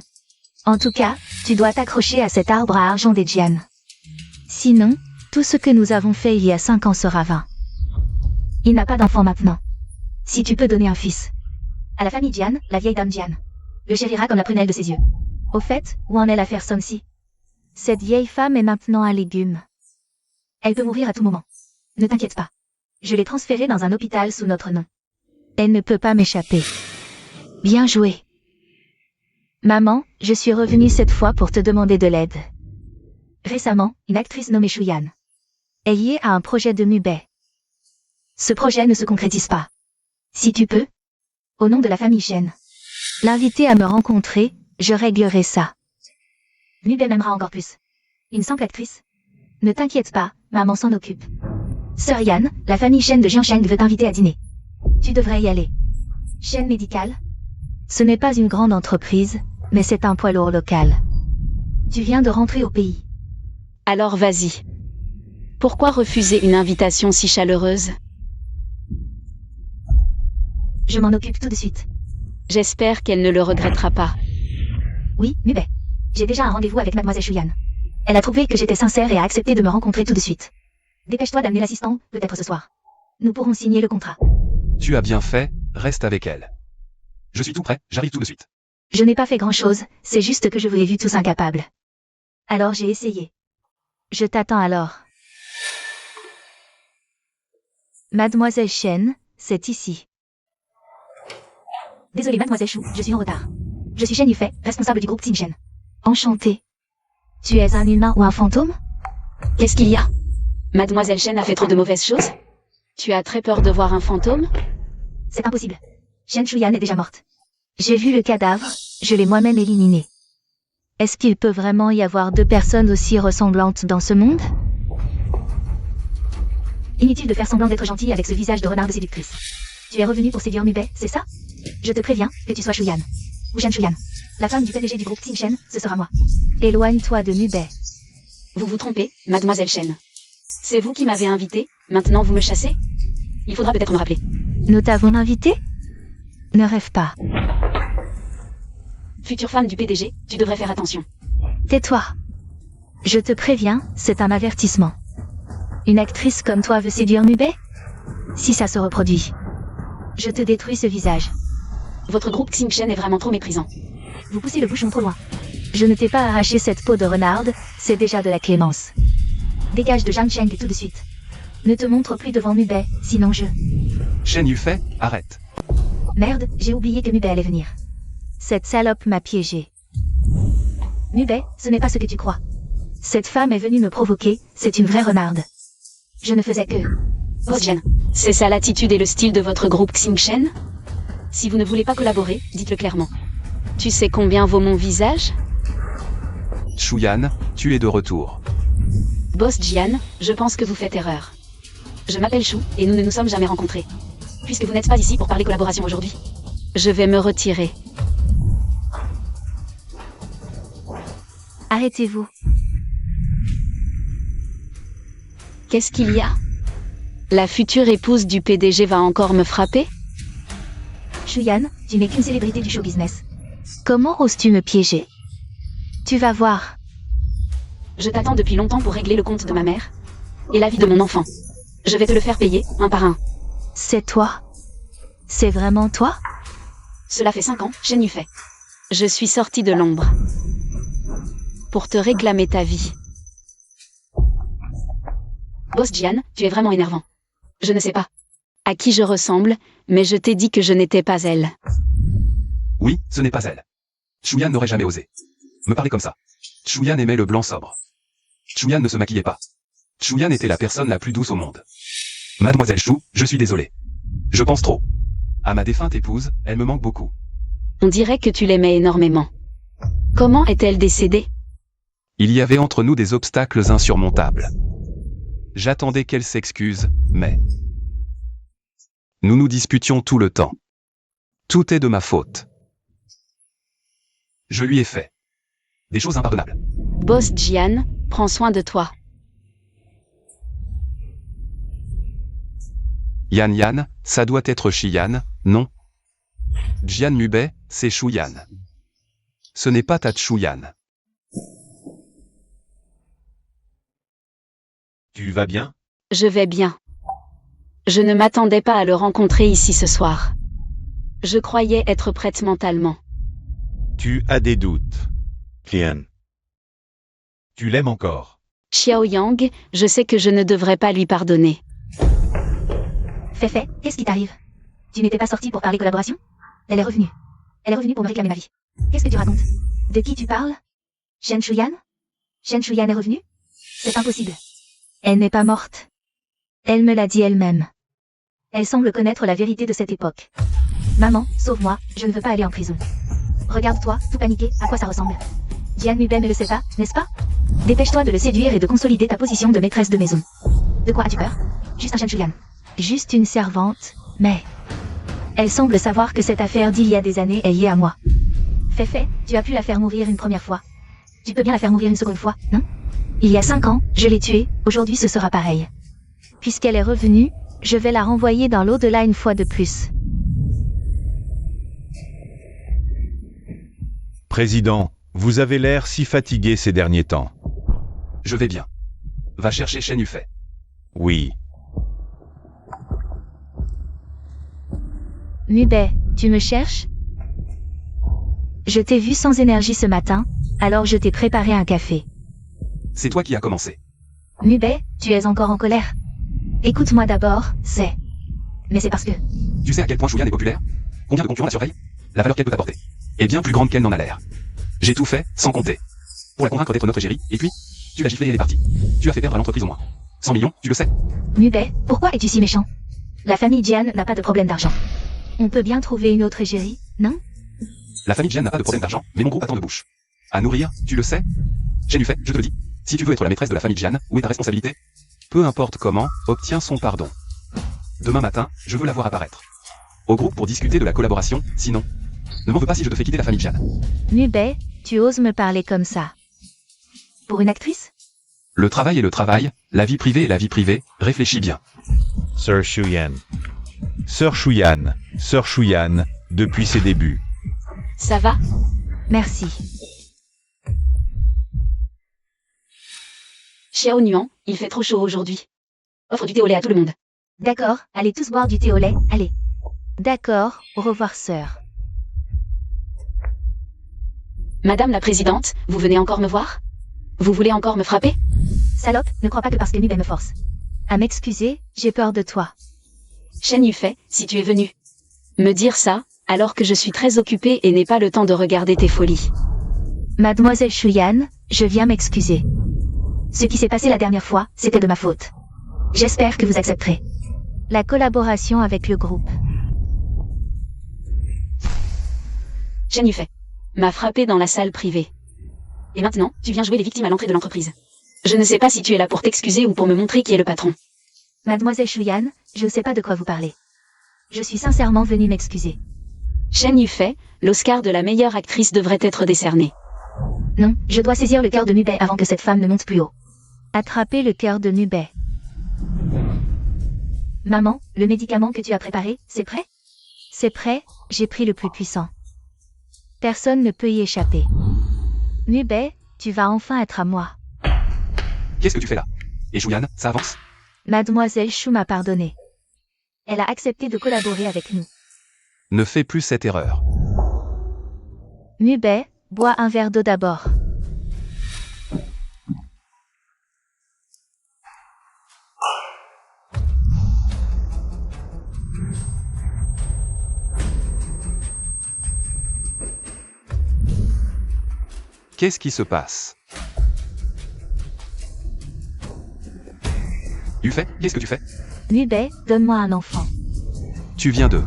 En tout cas, tu dois t'accrocher à cet arbre à argent des Jian. Sinon, tout ce que nous avons fait il y a 5 ans sera vain. Il n'a pas d'enfant maintenant. Si tu peux donner un fils à la famille Jian, la vieille dame Jian le chérira comme la prunelle de ses yeux. Au fait, où en est l'affaire Song-si? Cette vieille femme est maintenant un légume. Elle peut mourir à tout moment. Ne t'inquiète pas. Je l'ai transférée dans un hôpital sous notre nom. Elle ne peut pas m'échapper. Bien joué. Maman, je suis revenue cette fois pour te demander de l'aide. Récemment, une actrice nommée Shuyan est liée à un projet de Mubei. Ce projet ne se concrétise pas. Si tu peux, au nom de la famille Shen, l'inviter à me rencontrer, je réglerai ça. Mubei m'aimera encore plus. Une simple actrice? Ne t'inquiète pas, maman s'en occupe. Sœur Yan, la famille Shen de Jiansheng veut t'inviter à dîner. Tu devrais y aller. Chaîne médicale? Ce n'est pas une grande entreprise, mais c'est un poids lourd local. Tu viens de rentrer au pays. Alors vas-y. Pourquoi refuser une invitation si chaleureuse? Je m'en occupe tout de suite. J'espère qu'elle ne le regrettera pas. Oui, Mubei. J'ai déjà un rendez-vous avec mademoiselle Shuyan. Elle a trouvé que j'étais sincère et a accepté de me rencontrer tout de suite. Dépêche-toi d'amener l'assistant, peut-être ce soir. Nous pourrons signer le contrat. Tu as bien fait, reste avec elle. Je suis tout prêt, j'arrive tout de suite. Je n'ai pas fait grand-chose, c'est juste que je vous ai vus tous incapables. Alors j'ai essayé. Je t'attends alors. Mademoiselle Shen, c'est ici. Désolée mademoiselle Chou, je suis en retard. Je suis Shen Yufei, responsable du groupe Xingchen. Enchantée. Tu es un humain ou un fantôme? Qu'est-ce qu'il y a? Mademoiselle Shen a fait trop de mauvaises choses? Tu as très peur de voir un fantôme? C'est impossible. Shen Shuyan est déjà morte. J'ai vu le cadavre, je l'ai moi-même éliminé. Est-ce qu'il peut vraiment y avoir 2 personnes aussi ressemblantes dans ce monde? Inutile de faire semblant d'être gentil avec ce visage de renarde séductrice. Tu es revenu pour séduire Mubei, c'est ça? Je te préviens, que tu sois Shuyan ou Shen Shuyan. La femme du PDG du groupe Xingchen, ce sera moi. Éloigne-toi de Mubei. Vous vous trompez, mademoiselle Shen. C'est vous qui m'avez invité, maintenant vous me chassez? Il faudra peut-être me rappeler. Nous t'avons invité? Ne rêve pas. Future femme du PDG, tu devrais faire attention. Tais-toi. Je te préviens, c'est un avertissement. Une actrice comme toi veut séduire Mubei? Si ça se reproduit, je te détruis ce visage. Votre groupe Xingchen est vraiment trop méprisant. Vous poussez le bouchon trop loin. Je ne t'ai pas arraché cette peau de renarde, c'est déjà de la clémence. Dégage de Zhangcheng tout de suite. Ne te montre plus devant Mubei, sinon je... Shen Yufei, arrête. Merde, j'ai oublié que Mubei allait venir. Cette salope m'a piégé. Mubei, ce n'est pas ce que tu crois. Cette femme est venue me provoquer, c'est une vraie renarde. Je ne faisais que... Boss Jian, c'est ça l'attitude et le style de votre groupe Xingchen? Si vous ne voulez pas collaborer, dites-le clairement. Tu sais combien vaut mon visage? Shuyan, tu es de retour. Boss Jian, je pense que vous faites erreur. Je m'appelle Shu, et nous ne nous sommes jamais rencontrés. Puisque vous n'êtes pas ici pour parler collaboration aujourd'hui, je vais me retirer. Arrêtez-vous. Qu'est-ce qu'il y a? La future épouse du PDG va encore me frapper? Shuyan, tu n'es qu'une célébrité du show business. Comment oses-tu me piéger? Tu vas voir. Je t'attends depuis longtemps pour régler le compte de ma mère et la vie de mon enfant. Je vais te le faire payer, un par un. C'est toi? C'est vraiment toi? Cela fait 5 ans, Shen Yufei. Je suis sortie de l'ombre pour te réclamer ta vie. Boss Jian, tu es vraiment énervant. Je ne sais pas à qui je ressemble, mais je t'ai dit que je n'étais pas elle. Oui, ce n'est pas elle. Shuyan n'aurait jamais osé me parler comme ça. Shuyan aimait le blanc sobre. Shuyan ne se maquillait pas. Shuyan était la personne la plus douce au monde. Mademoiselle Shu, je suis désolé. Je pense trop. À ma défunte épouse, elle me manque beaucoup. On dirait que tu l'aimais énormément. Comment est-elle décédée? Il y avait entre nous des obstacles insurmontables. J'attendais qu'elle s'excuse, mais... Nous nous disputions tout le temps. Tout est de ma faute. Je lui ai fait des choses impardonnables. Boss Jian, prends soin de toi. Yan Yan, ça doit être Shiyan, non? Jian Mubei, c'est Shuyan. Ce n'est pas ta Shuyan. Tu vas bien? Je vais bien. Je ne m'attendais pas à le rencontrer ici ce soir. Je croyais être prête mentalement. Tu as des doutes. Qian. Tu l'aimes encore? Xiao Yang, je sais que je ne devrais pas lui pardonner. Fei, qu'est-ce qui t'arrive? Tu n'étais pas sorti pour parler collaboration? Elle est revenue. Elle est revenue pour me réclamer ma vie. Qu'est-ce que tu racontes? De qui tu parles? Shen Shuyan? Shen Shuyan est revenue? C'est impossible. Elle n'est pas morte. Elle me l'a dit elle-même. Elle semble connaître la vérité de cette époque. Maman, sauve-moi, je ne veux pas aller en prison. Regarde-toi, tout paniqué, à quoi ça ressemble? Jian Mubei ne le sait pas, n'est-ce pas? Dépêche-toi de le séduire et de consolider ta position de maîtresse de maison. De quoi as-tu peur? Juste un Shen Shuyan. Juste une servante, mais... Elle semble savoir que cette affaire d'il y a des années est liée à moi. Fei, tu as pu la faire mourir une première fois. Tu peux bien la faire mourir une seconde fois, non? Il y a 5 ans, je l'ai tuée, aujourd'hui ce sera pareil. Puisqu'elle est revenue, je vais la renvoyer dans l'au-delà une fois de plus. Président, vous avez l'air si fatigué ces derniers temps. Je vais bien. Va chercher Shen Yufei. Oui. Mubei, tu me cherches? Je t'ai vu sans énergie ce matin, alors je t'ai préparé un café. C'est toi qui as commencé. Mubei, tu es encore en colère? Écoute-moi d'abord, c'est... Mais c'est parce que... Tu sais à quel point Shuyan est populaire? Combien de concurrents la surveillent? La valeur qu'elle peut apporter est bien plus grande qu'elle n'en a l'air. J'ai tout fait, sans compter, pour la convaincre d'être notre égérie, et puis, tu l'as giflée et elle est partie. Tu as fait perdre à l'entreprise au moins 100 millions, tu le sais. Mubei, pourquoi es-tu si méchant? La famille Jian n'a pas de problème d'argent. On peut bien trouver une autre égérie, non? La famille Jian n'a pas de problème d'argent, mais mon groupe a tant de bouches à nourrir, tu le sais. Shen Yufei, je te le dis, si tu veux être la maîtresse de la famille Jian, où est ta responsabilité? Peu importe comment, obtiens son pardon. Demain matin, je veux la voir apparaître au groupe pour discuter de la collaboration, sinon... Ne m'en veux pas si je te fais quitter la famille Jian. Mubei, tu oses me parler comme ça? Pour une actrice? Le travail est le travail, La vie privée est la vie privée, réfléchis bien. Sir Shuyan. Sœur Shuyan, depuis ses débuts. Ça va? Merci. Xiao Nuan, il fait trop chaud aujourd'hui. Offre du thé au lait à tout le monde. D'accord, allez tous boire du thé au lait, allez. D'accord, au revoir sœur. Madame la présidente, vous venez encore me voir? Vous voulez encore me frapper? Salope, ne crois pas que parce que Nubé me force à m'excuser, j'ai peur de toi. Shen Yufei, si tu es venu me dire ça, alors que je suis très occupée et n'ai pas le temps de regarder tes folies. Mademoiselle Shuyan, je viens m'excuser. Ce qui s'est passé la dernière fois, c'était de ma faute. J'espère que vous accepterez la collaboration avec le groupe. Shen Yufei m'a frappé dans la salle privée. Et maintenant, tu viens jouer les victimes à l'entrée de l'entreprise. Je ne sais pas si tu es là pour t'excuser ou pour me montrer qui est le patron. Mademoiselle Shuyan, je ne sais pas de quoi vous parlez. Je suis sincèrement venue m'excuser. Shen Yufei, l'Oscar de la meilleure actrice devrait être décerné. Non, je dois saisir le cœur de Nubé avant que cette femme ne monte plus haut. Attraper le cœur de Nubé. Maman, le médicament que tu as préparé, c'est prêt? C'est prêt, j'ai pris le plus puissant. Personne ne peut y échapper. Nubé, tu vas enfin être à moi. Qu'est-ce que tu fais là? Et Shuyan, ça avance? Mademoiselle Shu m'a pardonné. Elle a accepté de collaborer avec nous. Ne fais plus cette erreur. Nubé, bois un verre d'eau d'abord. Qu'est-ce qui se passe? Yufei, qu'est-ce que tu fais? Nubé, donne-moi un enfant. Tu viens de...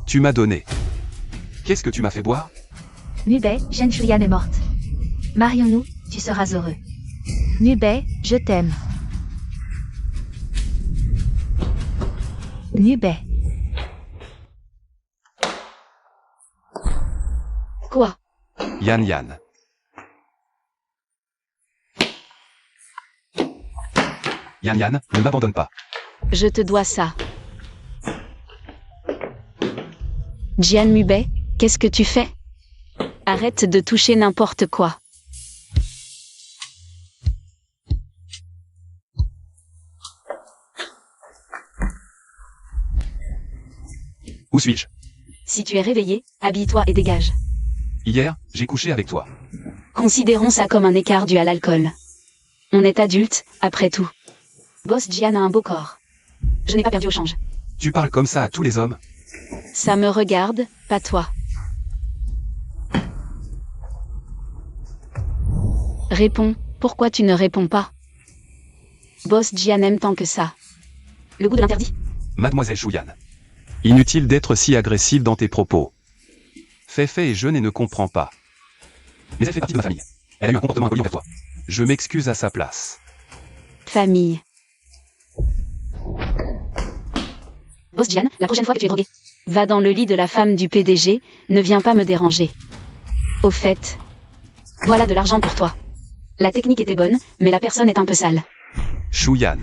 Tu m'as donné. Qu'est-ce que tu m'as fait boire? Nubé, Shen Shuyan est morte. Marions-nous, tu seras heureux. Nubé, je t'aime. Nubé. Quoi? Yan. Yan, ne m'abandonne pas. Je te dois ça. Jian Mubei, qu'est-ce que tu fais? Arrête de toucher n'importe quoi. Où suis-je? Si tu es réveillé, habille-toi et dégage. Hier, j'ai couché avec toi. Considérons ça comme un écart dû à l'alcool. On est adulte, après tout. Boss Jian a un beau corps. Je n'ai pas perdu au change. Tu parles comme ça à tous les hommes? Ça me regarde, pas toi. Réponds, pourquoi tu ne réponds pas? Boss Jian aime tant que ça. Le goût de l'interdit? Mademoiselle Shuyan. Inutile d'être si agressive dans tes propos. Fei est jeune et ne comprend pas. Mais elle fait partie de ma famille. Elle a eu un comportement impoli envers toi. Je m'excuse à sa place. Famille. Boss Jian, la prochaine fois que tu es drogué, va dans le lit de la femme du PDG, ne viens pas me déranger. Au fait, voilà de l'argent pour toi. La technique était bonne, mais la personne est un peu sale. Shuyan.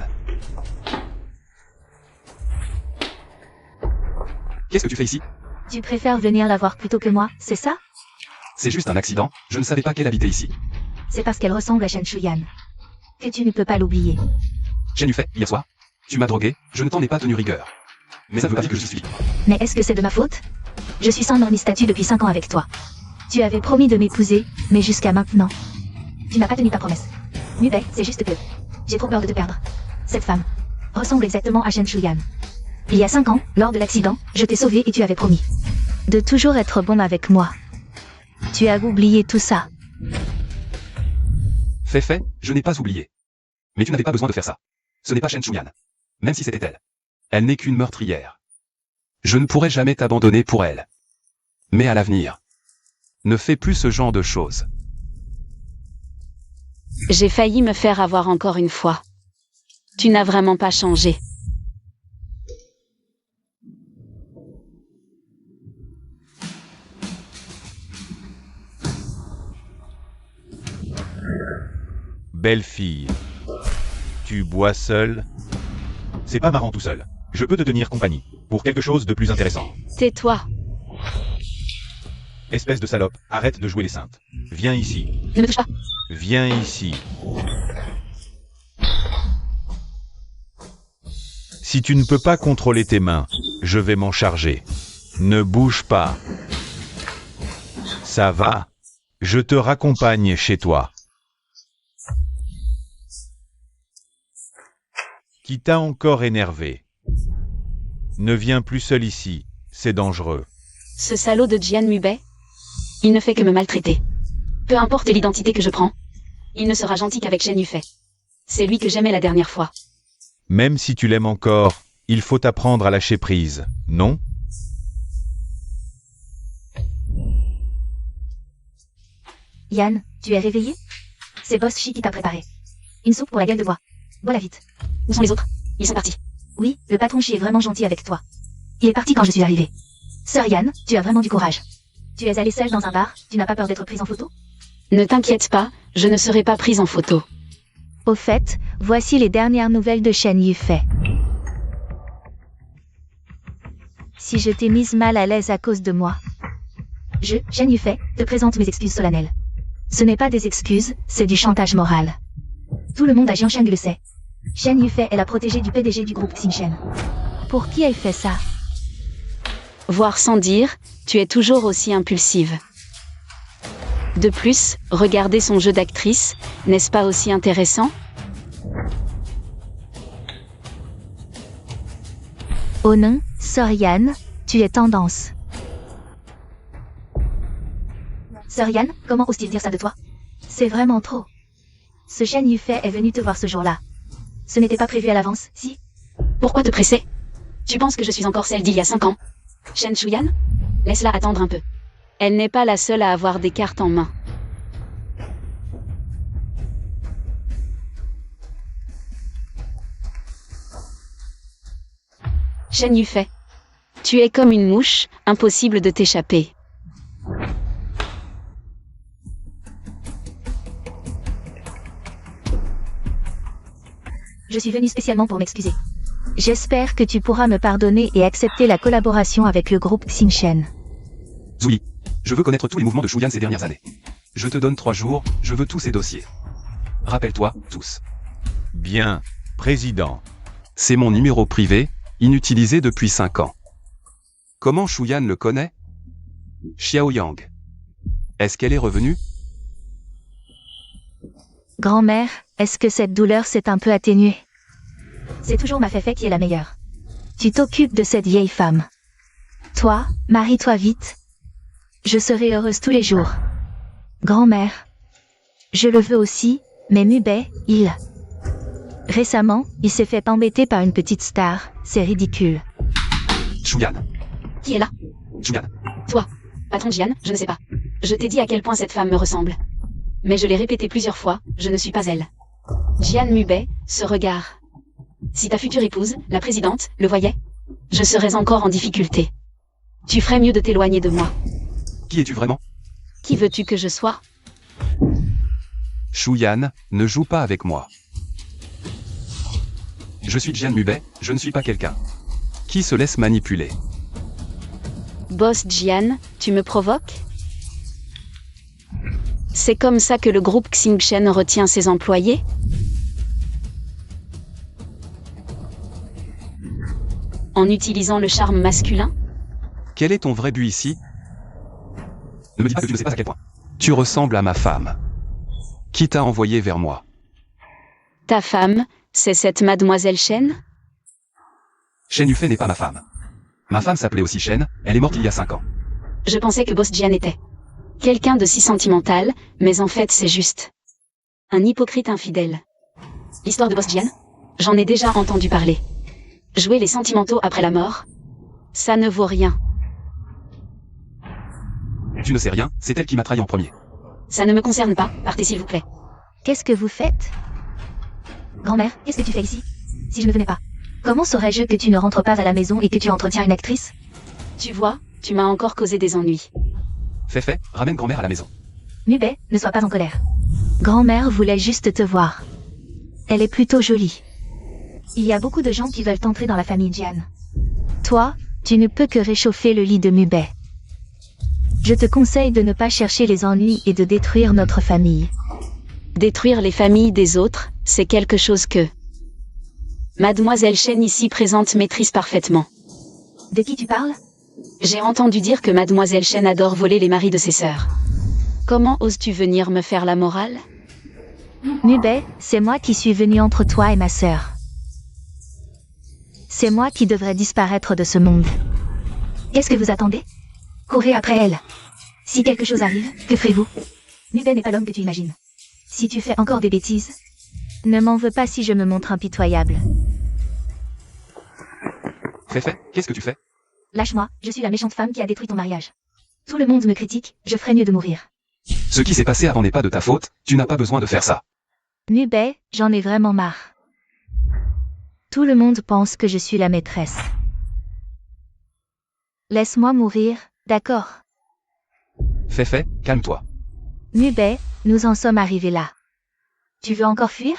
Qu'est-ce que tu fais ici? Tu préfères venir la voir plutôt que moi, c'est ça? C'est juste un accident, je ne savais pas qu'elle habitait ici. C'est parce qu'elle ressemble à Shen Shuyan que tu ne peux pas l'oublier. Shen Yufei, hier soir, tu m'as drogué, je ne t'en ai pas tenu rigueur. Mais ça ne veut pas dire que je suis libre. Mais est-ce que c'est de ma faute? Je suis sans nom ni statut depuis 5 ans avec toi. Tu avais promis de m'épouser, mais jusqu'à maintenant, tu n'as pas tenu ta promesse. Nubei, c'est juste que j'ai trop peur de te perdre. Cette femme ressemble exactement à Shen Shuyan. Il y a 5 ans, lors de l'accident, je t'ai sauvé et tu avais promis de toujours être bon avec moi. Tu as oublié tout ça. Fei, je n'ai pas oublié. Mais tu n'avais pas besoin de faire ça. Ce n'est pas Shen Shuyan. Même si c'était elle. Elle n'est qu'une meurtrière. Je ne pourrai jamais t'abandonner pour elle. Mais à l'avenir, ne fais plus ce genre de choses. J'ai failli me faire avoir encore une fois. Tu n'as vraiment pas changé. Belle fille. Tu bois seul? C'est pas marrant tout seul. Je peux te tenir compagnie. Pour quelque chose de plus intéressant. Tais-toi. Espèce de salope, arrête de jouer les saintes. Viens ici. Ne me touche pas. Viens ici. Si tu ne peux pas contrôler tes mains, je vais m'en charger. Ne bouge pas. Ça va. Je te raccompagne chez toi. Qui t'a encore énervé? Ne viens plus seul ici, c'est dangereux. Ce salaud de Jian Mubei. Il ne fait que me maltraiter. Peu importe l'identité que je prends. Il ne sera gentil qu'avec Shen Yufei. C'est lui que j'aimais la dernière fois. Même si tu l'aimes encore, il faut apprendre à lâcher prise, non? Yann, tu es réveillé? C'est Boss Chi qui t'a préparé. Une soupe pour la gueule de bois. Bois-la vite. Où sont les autres? Ils sont partis. Oui, le patron Chi est vraiment gentil avec toi. Il est parti quand je suis arrivée. Sœur Yann, tu as vraiment du courage. Tu es allée seule dans un bar, tu n'as pas peur d'être prise en photo? Ne t'inquiète pas, je ne serai pas prise en photo. Au fait, voici les dernières nouvelles de Shen Yufei. Si je t'ai mise mal à l'aise à cause de moi. Je, Shen Yufei, te présente mes excuses solennelles. Ce n'est pas des excuses, c'est du chantage moral. Tout le monde à Jiangsheng le sait. Shen Yufei est la protégée du PDG du groupe Xingshen. Pour qui elle fait ça? Voire sans dire, tu es toujours aussi impulsive. De plus, regarder son jeu d'actrice, n'est-ce pas aussi intéressant? Oh non, Sœur Yann, tu es tendance. Sœur Yann, comment oses-tu dire ça de toi? C'est vraiment trop. Ce Shen Yufei est venu te voir ce jour-là. Ce n'était pas prévu à l'avance, si? Pourquoi te presser? Tu penses que je suis encore celle d'il y a 5 ans? Shen Chuyan? Laisse-la attendre un peu. Elle n'est pas la seule à avoir des cartes en main. Shen Yufei. Tu es comme une mouche, impossible de t'échapper. Je suis venue spécialement pour m'excuser. J'espère que tu pourras me pardonner et accepter la collaboration avec le groupe Xingshen. Zouli, je veux connaître tous les mouvements de Shuyan ces dernières années. Je te donne 3 jours, je veux tous ces dossiers. Rappelle-toi, tous. Bien, président. C'est mon numéro privé, inutilisé depuis 5 ans. Comment Shuyan le connaît? Xiaoyang. Est-ce qu'elle est revenue? Grand-mère, est-ce que cette douleur s'est un peu atténuée? C'est toujours ma Féfé qui est la meilleure. Tu t'occupes de cette vieille femme. Toi, marie-toi vite. Je serai heureuse tous les jours. Grand-mère. Je le veux aussi, mais Mubei, il... Récemment, il s'est fait embêter par une petite star, c'est ridicule. Shuyan. Qui est là? Shuyan. Toi. Patron Jian, je ne sais pas. Je t'ai dit à quel point cette femme me ressemble. Mais je l'ai répété plusieurs fois, je ne suis pas elle. Jian Mubei, ce regard. Si ta future épouse, la présidente, le voyait, je serais encore en difficulté. Tu ferais mieux de t'éloigner de moi. Qui es-tu vraiment? Qui veux-tu que je sois? Shuyan, ne joue pas avec moi. Je suis Jian Mubei, je ne suis pas quelqu'un qui se laisse manipuler. Boss Jian, tu me provoques? C'est comme ça que le groupe Xingshen retient ses employés? En utilisant le charme masculin? Quel est ton vrai but ici? Ne me dis pas que tu ne sais pas à quel point. Tu ressembles à ma femme. Qui t'a envoyé vers moi? Ta femme, c'est cette mademoiselle Shen? Shen Yufei n'est pas ma femme. Ma femme s'appelait aussi Shen, elle est morte il y a 5 ans. Je pensais que Boss Jian était quelqu'un de si sentimental, mais en fait c'est juste un hypocrite infidèle. L'histoire de Boss Jian? J'en ai déjà entendu parler. Jouer les sentimentaux après la mort? Ça ne vaut rien. Tu ne sais rien, c'est elle qui m'a trahi en premier. Ça ne me concerne pas, partez s'il vous plaît. Qu'est-ce que vous faites? Grand-mère, qu'est-ce que tu fais ici? Si je ne venais pas, comment saurais-je que tu ne rentres pas à la maison et que tu entretiens une actrice? Tu vois, tu m'as encore causé des ennuis. Fais, ramène grand-mère à la maison. Mubei, ne sois pas en colère. Grand-mère voulait juste te voir. Elle est plutôt jolie. Il y a beaucoup de gens qui veulent entrer dans la famille Jian. Toi, tu ne peux que réchauffer le lit de Mubei. Je te conseille de ne pas chercher les ennuis et de détruire notre famille. Détruire les familles des autres, c'est quelque chose que Mademoiselle Chen ici présente maîtrise parfaitement. De qui tu parles? J'ai entendu dire que Mademoiselle Chen adore voler les maris de ses sœurs. Comment oses-tu venir me faire la morale? Mubei, c'est moi qui suis venu entre toi et ma sœur. C'est moi qui devrais disparaître de ce monde. Qu'est-ce que vous attendez? Courez après elle. Si quelque chose arrive, que ferez-vous? Mubei n'est pas l'homme que tu imagines. Si tu fais encore des bêtises, ne m'en veux pas si je me montre impitoyable. Feifei, qu'est-ce que tu fais? Lâche-moi, je suis la méchante femme qui a détruit ton mariage. Tout le monde me critique, je ferais mieux de mourir. Ce qui s'est passé avant n'est pas de ta faute, tu n'as pas besoin de faire ça. Mubei, j'en ai vraiment marre. Tout le monde pense que je suis la maîtresse. Laisse-moi mourir, d'accord? Feifei, calme-toi. Mubei, nous en sommes arrivés là. Tu veux encore fuir?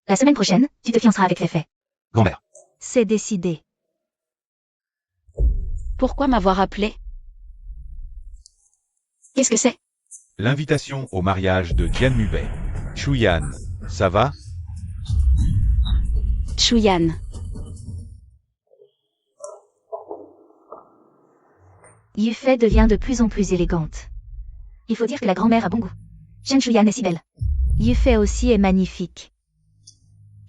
La semaine prochaine, tu te fianceras avec Feifei. Grand-mère. C'est décidé. Pourquoi m'avoir appelé? Qu'est-ce que c'est? L'invitation au mariage de Jian Mubei. Chuyan, ça va? Chuyan. Yufei devient de plus en plus élégante. Il faut dire que la grand-mère a bon goût. Chen Chuyan est si belle. Yufei aussi est magnifique.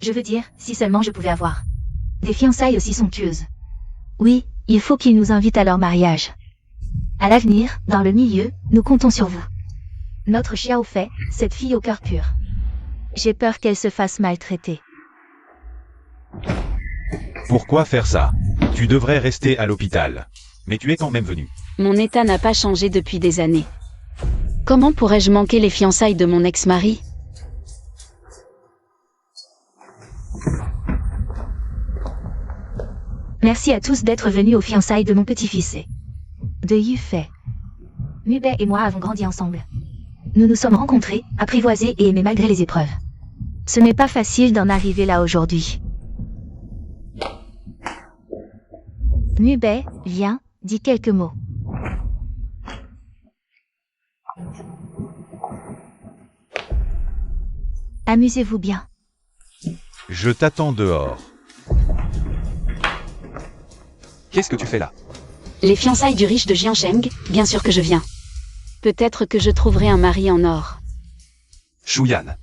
Je veux dire, si seulement je pouvais avoir des fiançailles aussi somptueuses. Oui, il faut qu'ils nous invitent à leur mariage. À l'avenir, dans le milieu, nous comptons sur vous. Notre Xiaofei, cette fille au cœur pur. J'ai peur qu'elle se fasse maltraiter. Pourquoi faire ça? Tu devrais rester à l'hôpital. Mais tu es quand même venu. Mon état n'a pas changé depuis des années. Comment pourrais-je manquer les fiançailles de mon ex-mari? Merci à tous d'être venus aux fiançailles de mon petit-fils et de Yufei. Mubei et moi avons grandi ensemble. Nous nous sommes rencontrés, apprivoisés et aimés malgré les épreuves. Ce n'est pas facile d'en arriver là aujourd'hui. Mubei, viens, dis quelques mots. Amusez-vous bien. Je t'attends dehors. Qu'est-ce que tu fais là? Les fiançailles du riche de Jiansheng, bien sûr que je viens. Peut-être que je trouverai un mari en or. Chuyan.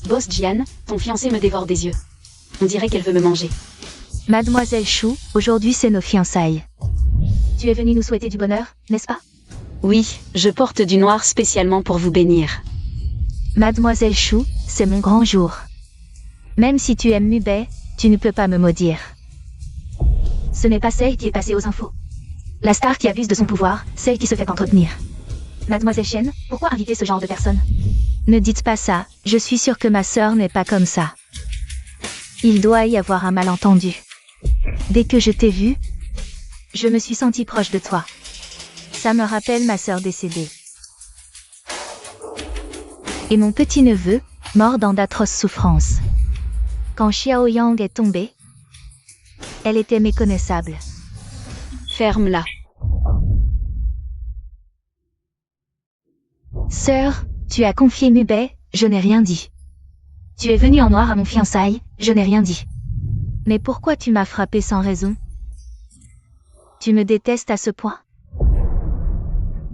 Boss Jian, ton fiancé me dévore des yeux. On dirait qu'elle veut me manger. Mademoiselle Chou, aujourd'hui c'est nos fiançailles. Tu es venue nous souhaiter du bonheur, n'est-ce pas? Oui, je porte du noir spécialement pour vous bénir. Mademoiselle Chou, c'est mon grand jour. Même si tu aimes Mubei, tu ne peux pas me maudire. Ce n'est pas celle qui est passée aux infos. La star qui abuse de son pouvoir, celle qui se fait entretenir. Mademoiselle Chen, pourquoi inviter ce genre de personne? Ne dites pas ça, je suis sûre que ma sœur n'est pas comme ça. Il doit y avoir un malentendu. Dès que je t'ai vu, je me suis sentie proche de toi. Ça me rappelle ma sœur décédée. Et mon petit-neveu, mort dans d'atroces souffrances. Quand Xiao Yang est tombée, elle était méconnaissable. Ferme-la. Sœur, tu as confié Mubei, je n'ai rien dit. Tu es venue en noir à mon fiançailles, je n'ai rien dit. Mais pourquoi tu m'as frappé sans raison? Tu me détestes à ce point?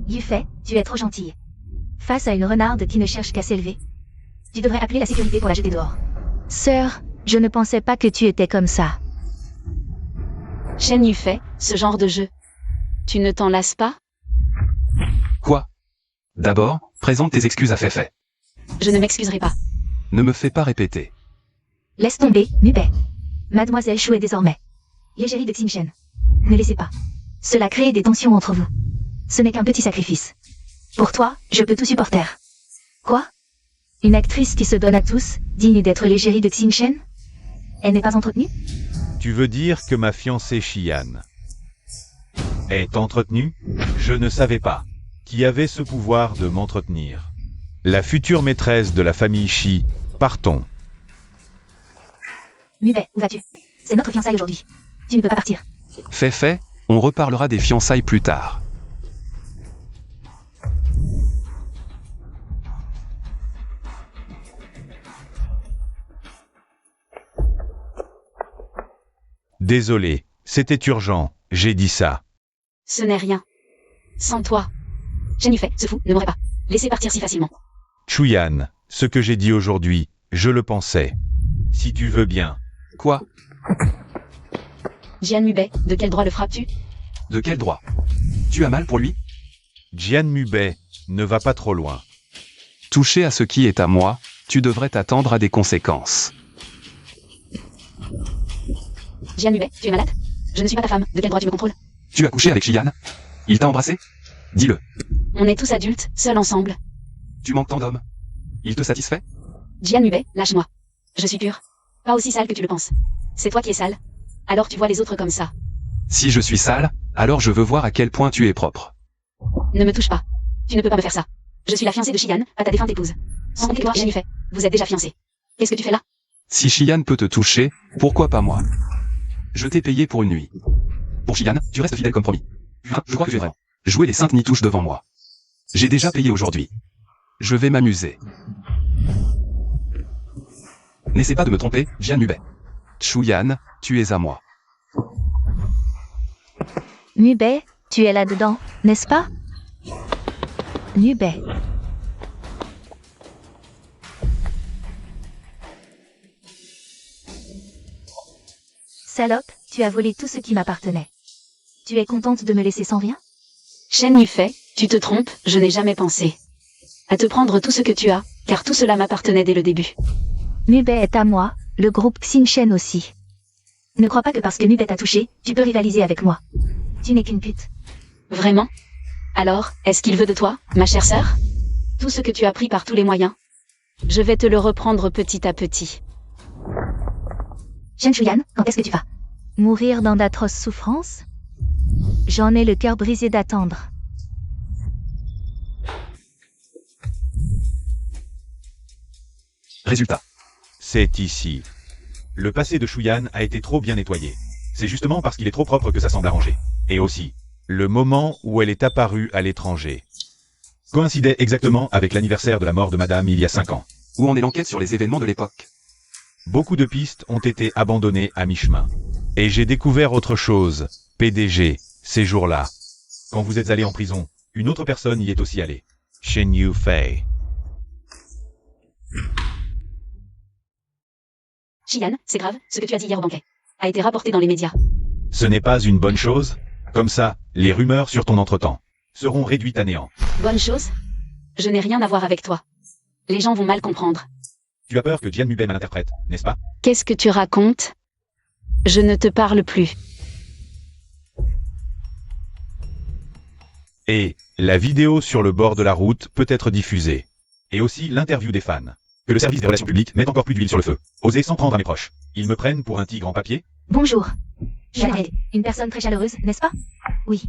Yufei, tu es trop gentille. Face à une renarde qui ne cherche qu'à s'élever, tu devrais appeler la sécurité pour la jeter dehors. Sœur, je ne pensais pas que tu étais comme ça. Chen Yufei, ce genre de jeu. Tu ne t'en lasses pas? Quoi? D'abord, présente tes excuses à Feifei. Je ne m'excuserai pas. Ne me fais pas répéter. Laisse tomber, Mubei. Mademoiselle Chou est désormais l'égérie de Xinchen. Ne laissez pas cela crée des tensions entre vous. Ce n'est qu'un petit sacrifice. Pour toi, je peux tout supporter. Quoi? Une actrice qui se donne à tous, digne d'être l'égérie de Xinchen? Elle n'est pas entretenue? Tu veux dire que ma fiancée Xian est entretenue? Je ne savais pas qui avait ce pouvoir de m'entretenir. La future maîtresse de la famille Shi, partons. Mubei, où vas-tu? C'est notre fiançailles aujourd'hui. Tu ne peux pas partir. Fait, on reparlera des fiançailles plus tard. Désolé, c'était urgent, j'ai dit ça. Ce n'est rien. Sans toi. Shen ce fou, ne m'aurait pas laissé partir si facilement. Chuyan, ce que j'ai dit aujourd'hui, je le pensais. Si tu veux bien. Quoi? Jian Mubei, de quel droit le frappes-tu? De quel droit? Tu as mal pour lui? Jian Mubei, ne va pas trop loin. Toucher à ce qui est à moi, tu devrais t'attendre à des conséquences. Jian Mubei, tu es malade? Je ne suis pas ta femme, de quel droit tu me contrôles? Tu as couché avec Xian? Il t'a embrassé? Dis-le. On est tous adultes, seuls ensemble. Tu manques tant d'hommes. Il te satisfait? Jian Mubei, lâche-moi. Je suis pure. Pas aussi sale que tu le penses. C'est toi qui es sale. Alors tu vois les autres comme ça. Si je suis sale, alors je veux voir à quel point tu es propre. Ne me touche pas. Tu ne peux pas me faire ça. Je suis la fiancée de Xian, pas ta défunte épouse. Sans compter toi, Jian vous êtes déjà fiancés. Qu'est-ce que tu fais là? Si Xian peut te toucher, pourquoi pas moi? Je t'ai payé pour une nuit. Pour Xian, tu restes fidèle comme promis. Hein, je crois que tu es vrai. Jouer les saintes nitouches devant moi. J'ai déjà payé aujourd'hui. Je vais m'amuser. N'essaie pas de me tromper, Jian Mubei. Chuyan, tu es à moi. Mubei, tu es là-dedans, n'est-ce pas? Mubei. Salope, tu as volé tout ce qui m'appartenait. Tu es contente de me laisser sans rien? Shen Yufei, tu te trompes, je n'ai jamais pensé à te prendre tout ce que tu as, car tout cela m'appartenait dès le début. Mubei est à moi, le groupe Xinchen aussi. Ne crois pas que parce que Mubei t'a touché, tu peux rivaliser avec moi. Tu n'es qu'une pute. Vraiment? Alors, est-ce qu'il veut de toi, ma chère sœur? Tout ce que tu as pris par tous les moyens. Je vais te le reprendre petit à petit. Shen Chuyan, quand est-ce que tu vas mourir dans d'atroces souffrances? J'en ai le cœur brisé d'attendre. Résultat. C'est ici. Le passé de Chuyan a été trop bien nettoyé. C'est justement parce qu'il est trop propre que ça semble arrangé. Et aussi, Le moment où elle est apparue à l'étranger. coïncidait exactement avec l'anniversaire de la mort de Madame il y a 5 ans. Où en est l'enquête sur les événements de l'époque? Beaucoup de pistes ont été abandonnées à mi-chemin. Et j'ai découvert autre chose, PDG, ces jours-là. Quand vous êtes allé en prison, une autre personne y est aussi allée. Shen Yufei. Xian, c'est grave, ce que tu as dit hier au banquet a été rapporté dans les médias. Ce n'est pas une bonne chose. Comme ça, les rumeurs sur ton entretemps seront réduites à néant. Bonne chose? Je n'ai rien à voir avec toi. Les gens vont mal comprendre. Tu as peur que Jian Mubei malinterprète, n'est-ce pas? Qu'est-ce que tu racontes? Je ne te parle plus. Et la vidéo sur le bord de la route peut être diffusée. Et aussi l'interview des fans. Que le service des relations publiques mette encore plus d'huile sur le feu. Osez s'en prendre à mes proches. Ils me prennent pour un tigre en papier? Bonjour. Chanel, une personne très chaleureuse, n'est-ce pas? Oui.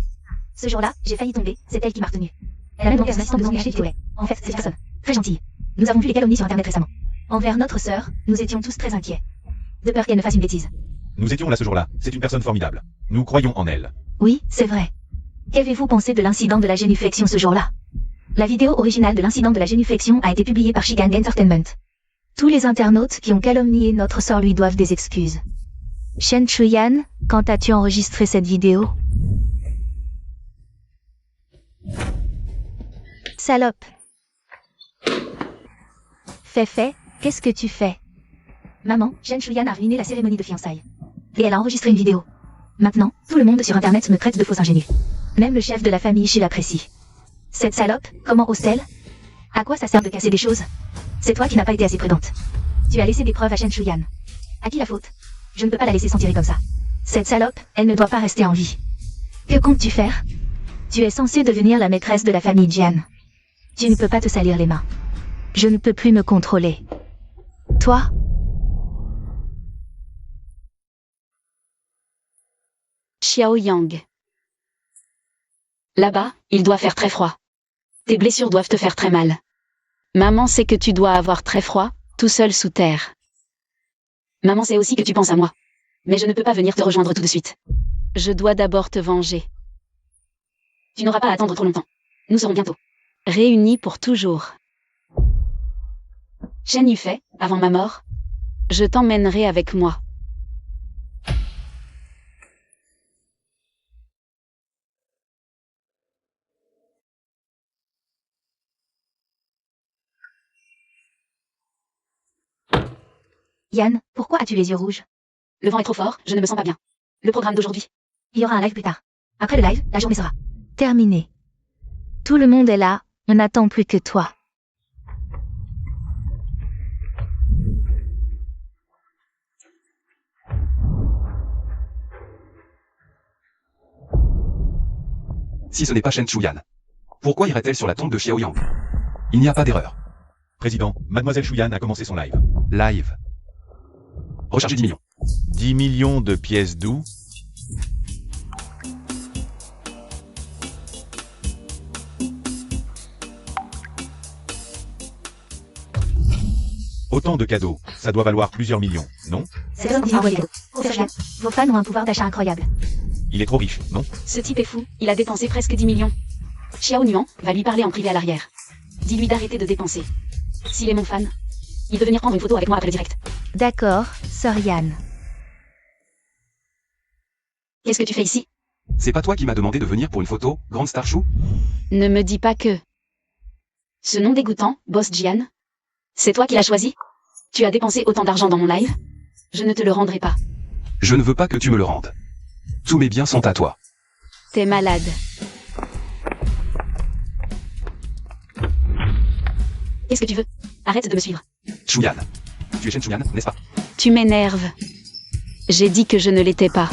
Ce jour-là, j'ai failli tomber, c'est elle qui m'a retenue. Elle a même demandé à un assistant de s'engager du En fait, c'est une personne très gentille. Nous avons vu les calomnies sur Internet récemment. Envers notre sœur, nous étions tous très inquiets. De peur qu'elle ne fasse une bêtise. Nous étions là ce jour-là. C'est une personne formidable. Nous croyons en elle. Oui, c'est vrai. Qu'avez-vous pensé de l'incident de la génuflexion ce jour-là? La vidéo originale de l'incident de la génuflexion a été publiée par Shigang Entertainment. Tous les internautes qui ont calomnié notre sœur lui doivent des excuses. Shen Chuyan, quand as-tu enregistré cette vidéo? Salope. Fait, qu'est-ce que tu fais? Maman, Shen Chuyan a ruiné la cérémonie de fiançailles. Et elle a enregistré une vidéo. Maintenant, tout le monde sur Internet me traite de faux ingénu. Même le chef de la famille Shi l'apprécie. Cette salope, comment ose-t-elle? À quoi ça sert de casser des choses? C'est toi qui n'as pas été assez prudente. Tu as laissé des preuves à Shen Chuyan. À qui la faute? Je ne peux pas la laisser s'en tirer comme ça. Cette salope, elle ne doit pas rester en vie. Que comptes-tu faire? Tu es censé devenir la maîtresse de la famille Jian. Tu ne peux pas te salir les mains. Je ne peux plus me contrôler. Toi? Xiao Yang. Là-bas, il doit faire très froid. Tes blessures doivent te faire très mal. Maman sait que tu dois avoir très froid, tout seul sous terre. Maman sait aussi que tu penses à moi. Mais je ne peux pas venir te rejoindre tout de suite. Je dois d'abord te venger. Tu n'auras pas à attendre trop longtemps. Nous serons bientôt réunis pour toujours. Shen Yufei, avant ma mort, je t'emmènerai avec moi. Yann, pourquoi as-tu les yeux rouges? Le vent est trop fort, je ne me sens pas bien. Le programme d'aujourd'hui. Il y aura un live plus tard. Après le live, la journée sera terminée. Tout le monde est là, on n'attend plus que toi. Si ce n'est pas Shen Chuyan, pourquoi irait-elle sur la tombe de Xiaoyang? Il n'y a pas d'erreur. Président, Mademoiselle Chuyan a commencé son live. Live. Recharger 10 millions. 10 millions de pièces d'où? Autant de cadeaux, ça doit valoir plusieurs millions, non? C'est comme envoyer cadeaux. Professeur Yann, vos fans ont un pouvoir d'achat incroyable. Il est trop riche, non? Ce type est fou, il a dépensé presque 10 millions. Xiao Nuan va lui parler en privé à l'arrière. Dis-lui d'arrêter de dépenser. S'il est mon fan, il peut venir prendre une photo avec moi après le direct. D'accord, Sir Yann. Qu'est-ce que tu fais ici? C'est pas toi qui m'as demandé de venir pour une photo, grande star chou? Ne me dis pas que... Ce nom dégoûtant, Boss Jian, c'est toi qui l'as choisi? Tu as dépensé autant d'argent dans mon live? Je ne te le rendrai pas. Je ne veux pas que tu me le rendes. Tous mes biens sont à toi. T'es malade. Qu'est-ce que tu veux? Arrête de me suivre. Chuyan. Tu es Shen Chuyan, n'est-ce pas? Tu m'énerves. J'ai dit que je ne l'étais pas.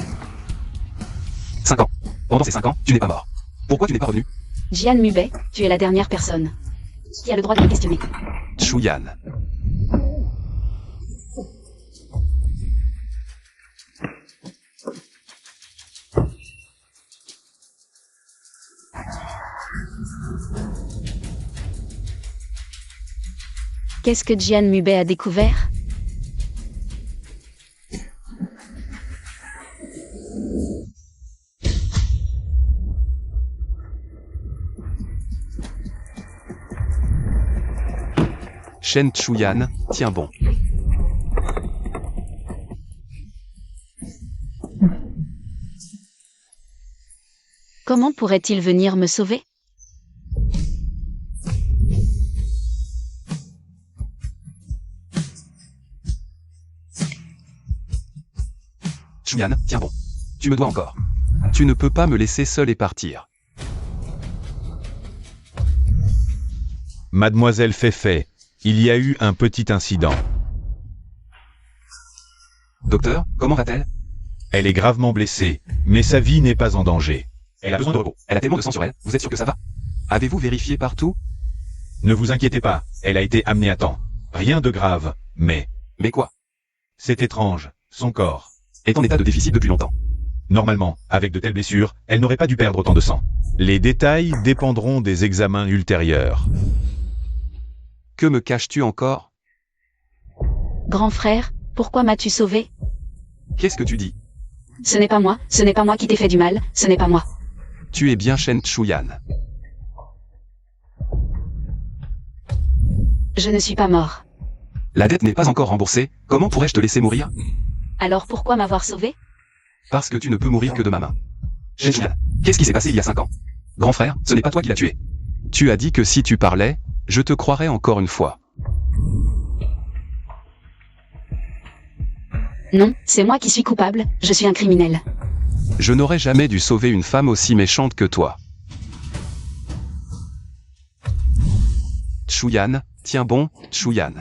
5 ans. Pendant ces 5 ans, tu n'es pas mort. Pourquoi tu n'es pas revenu? Jian Mubei, tu es la dernière personne qui a le droit de me questionner. Chuyan. Qu'est-ce que Jian Mubei a découvert? Shen Chuyan, tiens bon. Comment pourrait-il venir me sauver? Chuyan, tiens bon. Tu me dois encore. Tu ne peux pas me laisser seul et partir. Mademoiselle Feifei, il y a eu un petit incident. Docteur, comment va-t-elle? Elle est gravement blessée, mais sa vie n'est pas en danger. Elle a besoin de repos. Elle a tellement de sang sur elle, vous êtes sûr que ça va? Avez-vous vérifié partout? Ne vous inquiétez pas, elle a été amenée à temps. Rien de grave, mais... Mais quoi? C'est étrange, son corps. Est en état de déficit depuis longtemps. Normalement, avec de telles blessures, elle n'aurait pas dû perdre autant de sang. Les détails dépendront des examens ultérieurs. Que me caches-tu encore? Grand frère, pourquoi m'as-tu sauvé? Qu'est-ce que tu dis? Ce n'est pas moi qui t'ai fait du mal, ce n'est pas moi. Tu es bien Shen Chuyan. Je ne suis pas mort. La dette n'est pas encore remboursée, comment pourrais-je te laisser mourir? Alors pourquoi m'avoir sauvé? Parce que tu ne peux mourir que de ma main. Shen Chuyan, qu'est-ce qui s'est passé il y a 5 ans? Grand frère, ce n'est pas toi qui l'as tué. Tu as dit que si tu parlais, je te croirais encore une fois. Non, c'est moi qui suis coupable, je suis un criminel. Je n'aurais jamais dû sauver une femme aussi méchante que toi. Chuyan, tiens bon, Chuyan.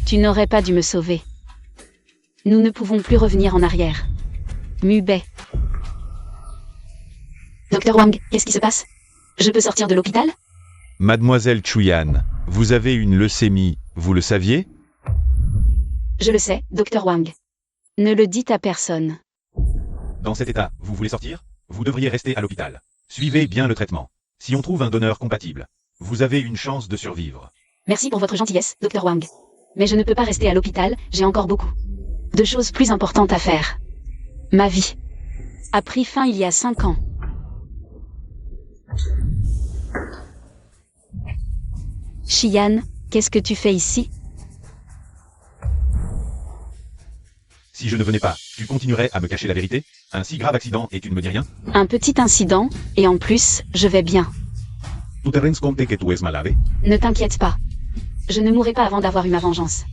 Tu n'aurais pas dû me sauver. Nous ne pouvons plus revenir en arrière. Mubei. Docteur Wang, qu'est-ce qui se passe? Je peux sortir de l'hôpital? Mademoiselle Chuyan, vous avez une leucémie, vous le saviez? Je le sais, Docteur Wang. Ne le dites à personne. Dans cet état, vous voulez sortir? Vous devriez rester à l'hôpital. Suivez bien le traitement. Si on trouve un donneur compatible, vous avez une chance de survivre. Merci pour votre gentillesse, Docteur Wang. Mais je ne peux pas rester à l'hôpital, j'ai encore beaucoup de choses plus importantes à faire. Ma vie a pris fin il y a 5 ans. Xian, qu'est-ce que tu fais ici? Si je ne venais pas, tu continuerais à me cacher la vérité? Un si grave accident et tu ne me dis rien? Un petit incident, et en plus, je vais bien. Tu te rends compte que tu es malade? Ne t'inquiète pas. Je ne mourrai pas avant d'avoir eu ma vengeance.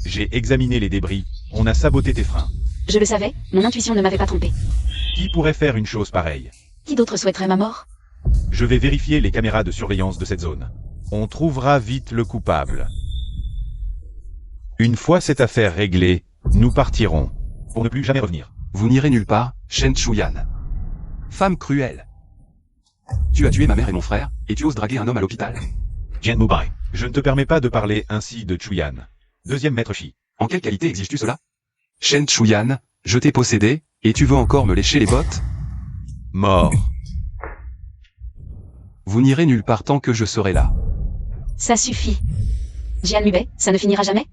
J'ai examiné les débris, on a saboté tes freins. Je le savais, mon intuition ne m'avait pas trompé. Qui pourrait faire une chose pareille? Qui d'autre souhaiterait ma mort? Je vais vérifier les caméras de surveillance de cette zone. On trouvera vite le coupable. Une fois cette affaire réglée, nous partirons. Pour ne plus jamais revenir. Vous n'irez nulle part, Shen Chuyan. Femme cruelle. Tu as tué ma mère et mon frère, et tu oses draguer un homme à l'hôpital? Jian Mubai. Je ne te permets pas de parler ainsi de Chuyan. Deuxième maître Shi. En quelle qualité exiges-tu cela? Shen Chuyan, je t'ai possédé, et tu veux encore me lécher les bottes? Mort. Vous n'irez nulle part tant que je serai là. Ça suffit. Jian Mubei, ça ne finira jamais?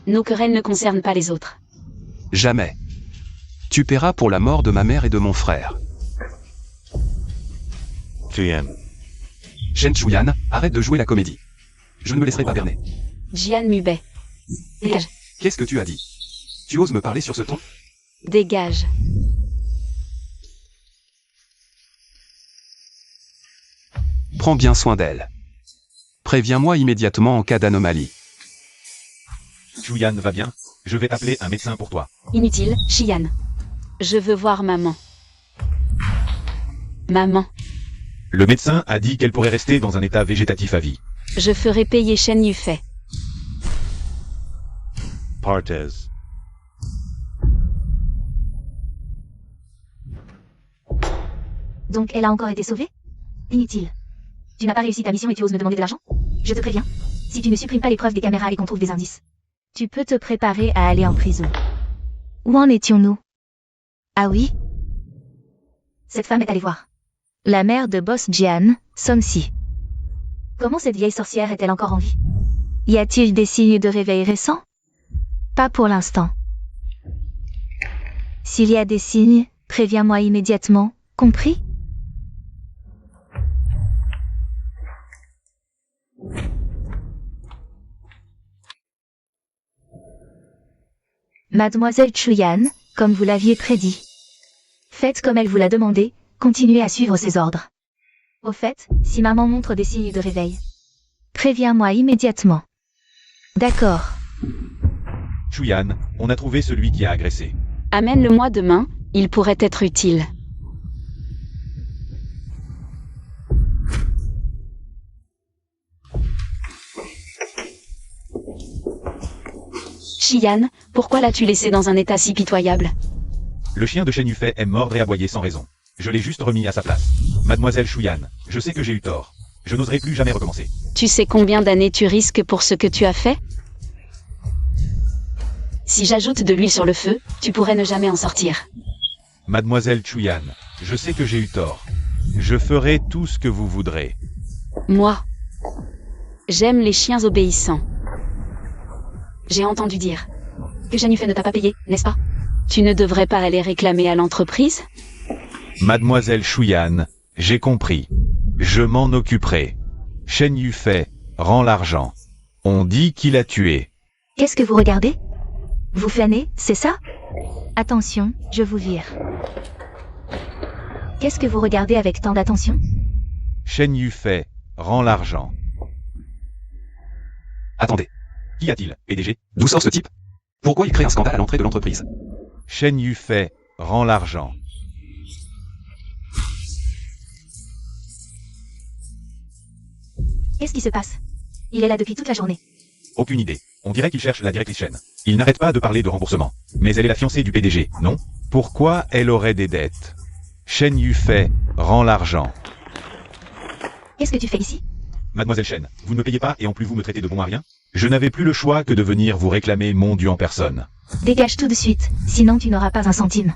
Nos querelles ne concernent pas les autres. Jamais. Tu paieras pour la mort de ma mère et de mon frère. Chuyan. Shen Chuyan, arrête de jouer la comédie. Je ne me laisserai pas berner. Jian Mubei. Dégage. Qu'est-ce que tu as dit? Tu oses me parler sur ce ton? Dégage. Prends bien soin d'elle. Préviens-moi immédiatement en cas d'anomalie. Chuyan va bien? Je vais appeler un médecin pour toi. Inutile, Xian. Je veux voir maman. Maman. Le médecin a dit qu'elle pourrait rester dans un état végétatif à vie. Je ferai payer Shen Yufei. Partez. Donc elle a encore été sauvée? Inutile. Tu n'as pas réussi ta mission et tu oses me demander de l'argent? Je te préviens. Si tu ne supprimes pas les preuves des caméras et qu'on trouve des indices, tu peux te préparer à aller en prison. Où en étions-nous? Ah oui? Cette femme est allée voir la mère de Boss Jian, Song-si. Comment cette vieille sorcière est-elle encore en vie? Y a-t-il des signes de réveil récents? Pas pour l'instant. S'il y a des signes, préviens-moi immédiatement, compris? Mademoiselle Chuyan, comme vous l'aviez prédit. Faites comme elle vous l'a demandé, continuez à suivre ses ordres. Au fait, si maman montre des signes de réveil, préviens-moi immédiatement. D'accord. Chuyan, on a trouvé celui qui a agressé. Amène-le-moi demain, il pourrait être utile. Xian, pourquoi l'as-tu laissé dans un état si pitoyable? Le chien de Shen Yufei aime mordre et aboyer sans raison. Je l'ai juste remis à sa place. Mademoiselle Chuyan, je sais que j'ai eu tort. Je n'oserai plus jamais recommencer. Tu sais combien d'années tu risques pour ce que tu as fait? Si j'ajoute de l'huile sur le feu, tu pourrais ne jamais en sortir. Mademoiselle Chuyan, je sais que j'ai eu tort. Je ferai tout ce que vous voudrez. Moi, j'aime les chiens obéissants. J'ai entendu dire que Jian Yufei ne t'a pas payé, n'est-ce pas? Tu ne devrais pas aller réclamer à l'entreprise? Mademoiselle Chuyan, j'ai compris. Je m'en occuperai. Shen Yufei, rend l'argent. On dit qu'il a tué. Qu'est-ce que vous regardez? Vous flânez, c'est ça? Attention, je vous vire. Qu'est-ce que vous regardez avec tant d'attention? Shen Yufei, rend l'argent. Attendez. Qu'y a-t-il, PDG? D'où sort ce type? Pourquoi il crée un scandale à l'entrée de l'entreprise? Shen Yufei, rend l'argent. Qu'est-ce qui se passe? Il est là depuis toute la journée. Aucune idée. On dirait qu'il cherche la directrice Shen. Il n'arrête pas de parler de remboursement. Mais elle est la fiancée du PDG, non? Pourquoi elle aurait des dettes? Shen Yufei, rend l'argent. Qu'est-ce que tu fais ici? Mademoiselle Shen, vous ne me payez pas et en plus vous me traitez de bon à rien? Je n'avais plus le choix que de venir vous réclamer mon dû en personne. Dégage tout de suite, sinon tu n'auras pas un centime.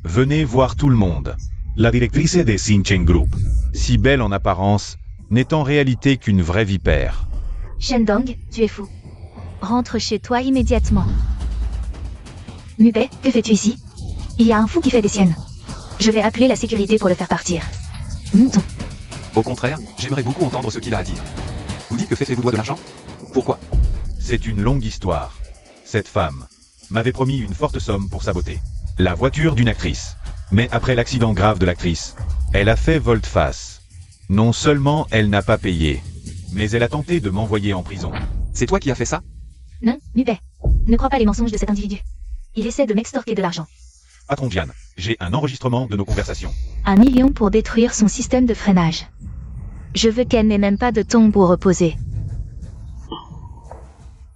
Venez voir tout le monde. La directrice des Xinchen Group, si belle en apparence, n'est en réalité qu'une vraie vipère. Shendong, tu es fou. Rentre chez toi immédiatement. Mubei, que fais-tu ici? Il y a un fou qui fait des siennes. Je vais appeler la sécurité pour le faire partir. Montons. Au contraire, j'aimerais beaucoup entendre ce qu'il a à dire. Vous dites que Fefe vous doit de l'argent? Pourquoi? C'est une longue histoire. Cette femme m'avait promis une forte somme pour sa beauté. La voiture d'une actrice. Mais après l'accident grave de l'actrice, elle a fait volte-face. Non seulement elle n'a pas payé, mais elle a tenté de m'envoyer en prison. C'est toi qui as fait ça? Non, Mubei. Ne crois pas les mensonges de cet individu. Il essaie de m'extorquer de l'argent. Patron Jian, j'ai un enregistrement de nos conversations. 1 million pour détruire son système de freinage. Je veux qu'elle n'ait même pas de tombe où reposer.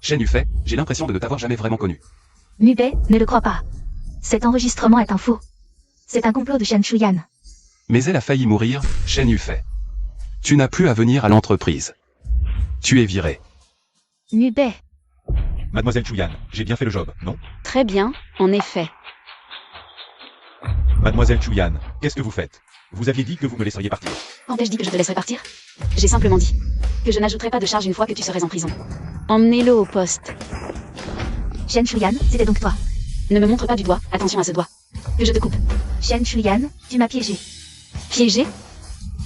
Shen Yufei, j'ai l'impression de ne t'avoir jamais vraiment connu. Mubei, ne le crois pas. Cet enregistrement est un faux. C'est un complot de Shen Chuyan. Mais elle a failli mourir, Shen Yufei. Tu n'as plus à venir à l'entreprise. Tu es viré. Mubei, Mademoiselle Chuyan, j'ai bien fait le job, non? Très bien, en effet. Mademoiselle Chuyan, qu'est-ce que vous faites? Vous aviez dit que vous me laisseriez partir. Quand ai-je dit que je te laisserais partir? J'ai simplement dit que je n'ajouterai pas de charge une fois que tu serais en prison. Emmenez-le au poste. Shen Chuyan, c'était donc toi. Ne me montre pas du doigt, attention à ce doigt. Que je te coupe. Shen Chuyan, tu m'as piégé. Piégé?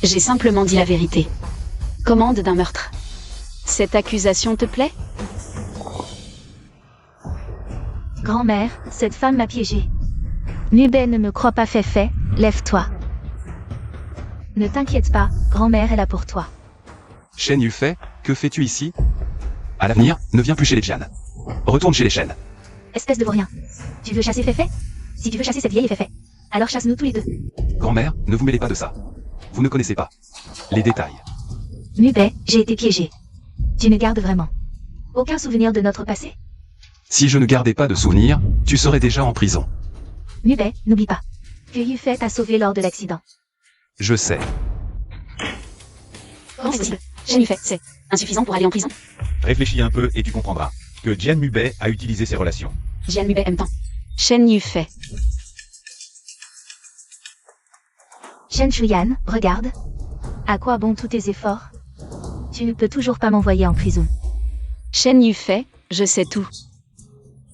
J'ai simplement dit la vérité. Commande d'un meurtre. Cette accusation te plaît? Grand-mère, cette femme m'a piégé. Mubei ne me croit pas fait, lève-toi. Ne t'inquiète pas, grand-mère est là pour toi. Shen Yufei, que fais-tu ici? À l'avenir, ne viens plus chez les Jian. Retourne chez les Shen. Espèce de vaurien. Tu veux chasser Feifei? Si tu veux chasser cette vieille Feifei, alors chasse-nous tous les deux. Grand-mère, ne vous mêlez pas de ça. Vous ne connaissez pas les détails. Mubei, j'ai été piégé. Tu ne gardes vraiment aucun souvenir de notre passé? Si je ne gardais pas de souvenirs, tu serais déjà en prison. Mubei, n'oublie pas que Yufei t'a sauvé lors de l'accident. Je sais. Comment c'est possible? Shen Yufei, c'est insuffisant pour aller en prison? Réfléchis un peu et tu comprendras que Jian Mubei a utilisé ses relations. Jian Mubei aime tant. Shen Yufei. Shen Chuyan, regarde. À quoi bon tous tes efforts? Tu ne peux toujours pas m'envoyer en prison. Shen Yufei, je sais tout.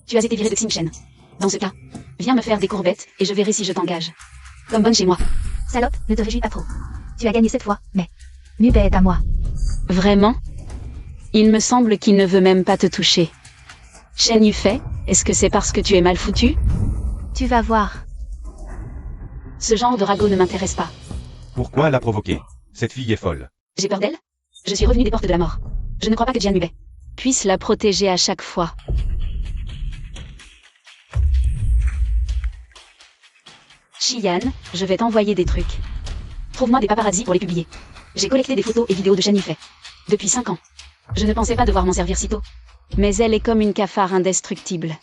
Tu as été viré de Xinchen. Dans ce cas, viens me faire des courbettes et je verrai si je t'engage. Comme bonne chez moi. Salope, ne te réjouis pas trop. Tu as gagné cette fois, mais Mubei est à moi. Vraiment? Il me semble qu'il ne veut même pas te toucher. Shen Yufei, est-ce que c'est parce que tu es mal foutu? Tu vas voir. Ce genre de ragot ne m'intéresse pas. Pourquoi la provoquer? Cette fille est folle. J'ai peur d'elle? Je suis revenu des portes de la mort. Je ne crois pas que Jian Mubei puisse la protéger à chaque fois. Xian, je vais t'envoyer des trucs. Trouve-moi des paparazzis pour les publier. J'ai collecté des photos et vidéos de Shen Yufei. Depuis 5 ans. Je ne pensais pas devoir m'en servir si tôt. Mais elle est comme une cafard indestructible.